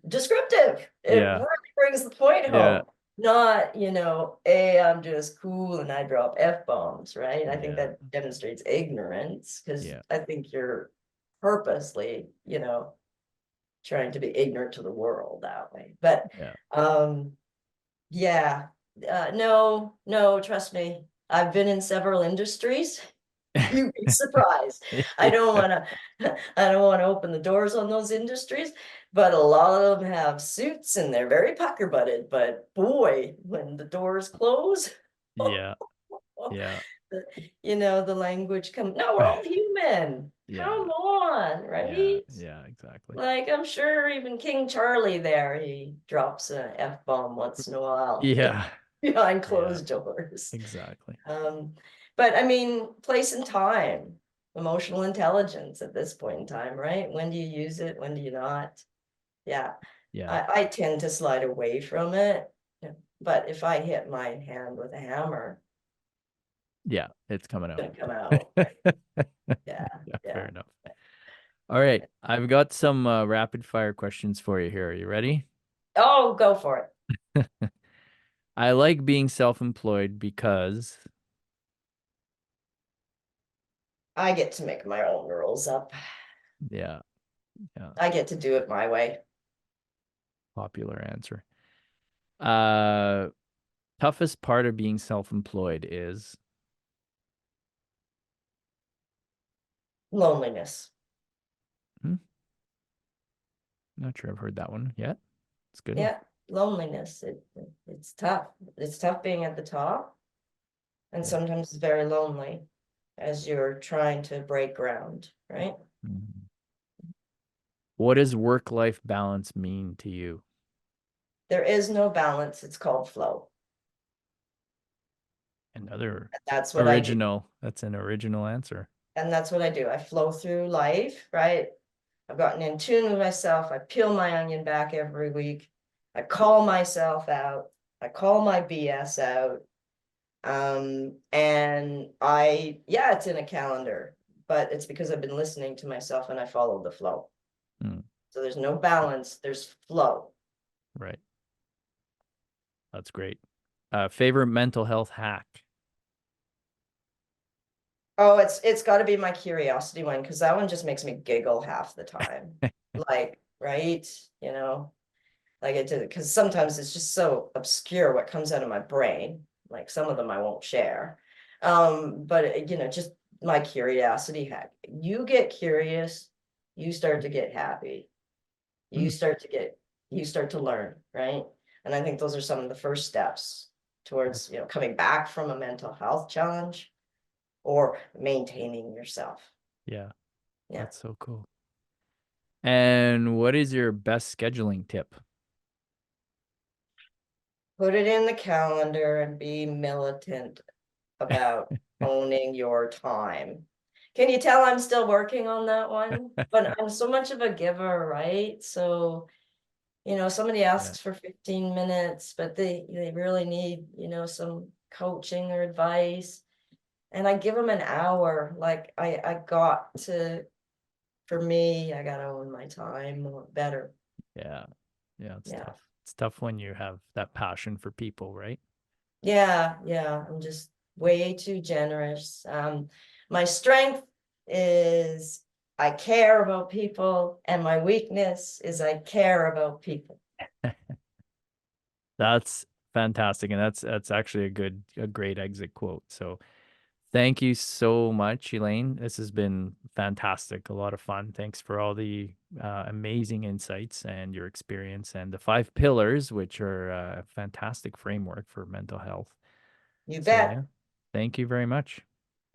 descriptive. It Yeah. really brings the point Yeah. home. Not, hey, I'm just cool and I drop F-bombs, right? I think Yeah. that demonstrates ignorance because Yeah. I think you're purposely, trying to be ignorant to the world that way. But Yeah. yeah, no, trust me. I've been in several industries. You'd be surprised. I don't want to I don't want to open the doors on those industries, but a lot of them have suits and they're very pucker butted. But boy, when the doors close, Yeah. Yeah. the language comes. No, we're all human. Yeah. Come on, Yeah. right? Yeah. Exactly. Like I'm sure even King Charlie there, he drops an F-bomb once in a while Yeah. behind Yeah. closed doors. Exactly. But I mean, place and time, emotional intelligence at this point in time, right? When do you use it? When do you not? Yeah, Yeah. I tend to slide away from it. But if I hit my hand with a hammer, Yeah. It's coming it's out. gonna come out. Yeah, Yeah. Fair yeah. enough. All right. I've got some rapid fire questions for you here. Are you ready? Oh, go for it. I like being self-employed because, I get to make my own rules up. yeah. Yeah. I get to do it my way. Popular answer. Uh, Toughest part of being self-employed is, Loneliness. hmm, not sure I've heard that one yet. It's a good one. Yeah, loneliness. It's tough. It's tough being at the top, and Yeah. sometimes it's very lonely as you're trying to break ground, right? Mhm. What does work-life balance mean to you? There is no balance. It's called flow. Another That's what I do. original. That's an original answer. And that's what I do. I flow through life, right? I've gotten in tune with myself. I peel my onion back every week. I call myself out. I call my BS out. And yeah, it's in a calendar, but it's because I've been listening to myself and I follow the flow. Hmm. So there's no balance, there's flow. Right. That's great. Favorite mental health hack? Oh, it's got to be my curiosity one because that one just makes me giggle half the time. Right? Like it did because sometimes it's just so obscure what comes out of my brain. Like some of them I won't share. But just my curiosity hack. You get curious, you start to get happy. Hmm. You start to learn, right? And I think those are some of the first steps towards, coming back from a mental health challenge or maintaining yourself. Yeah, Yeah. that's so cool. And what is your best scheduling tip? Put it in the calendar and be militant about owning your time. Can you tell I'm still working on that one? But I'm so much of a giver, right? So Somebody asks for 15 minutes, but they really need, some coaching or advice. And I give them an hour. Like for me, I got to own my time better. Yeah. Yeah. It's Yeah. tough. It's tough when you have that passion for people, right? Yeah. I'm just way too generous. My strength is I care about people, and my weakness is I care about people. That's fantastic. And that's actually a great exit quote. So thank you so much, Elaine. This has been fantastic. A lot of fun. Thanks for all the amazing insights and your experience and the 5 pillars, which are a fantastic framework for mental health. You So, bet. yeah, thank you very much.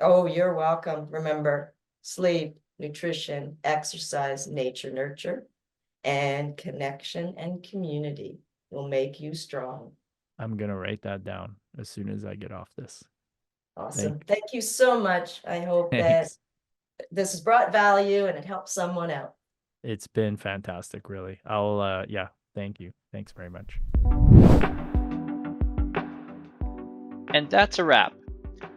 Oh, you're welcome. Remember, sleep, nutrition, exercise, nature, nurture, and connection and community will make you strong. I'm going to write that down as soon as I get off this. Awesome. Thank you so much. I hope that Thanks. this has brought value and it helps someone out. It's been fantastic, really. Yeah, thank you. Thanks very much. And that's a wrap.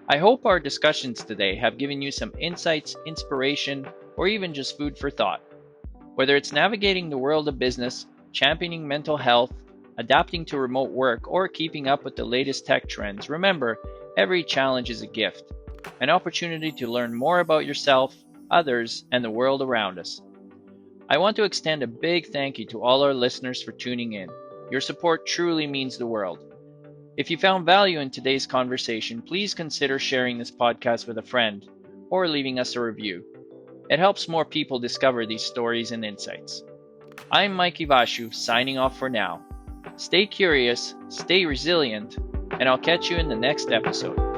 I hope our discussions today have given you some insights, inspiration, or even just food for thought. Whether it's navigating the world of business, championing mental health, adapting to remote work, or keeping up with the latest tech trends, remember, every challenge is a gift, an opportunity to learn more about yourself, others, and the world around us. I want to extend a big thank you to all our listeners for tuning in. Your support truly means the world. If you found value in today's conversation, please consider sharing this podcast with a friend or leaving us a review. It helps more people discover these stories and insights. I'm Mikey Vashu, signing off for now. Stay curious, stay resilient, and I'll catch you in the next episode.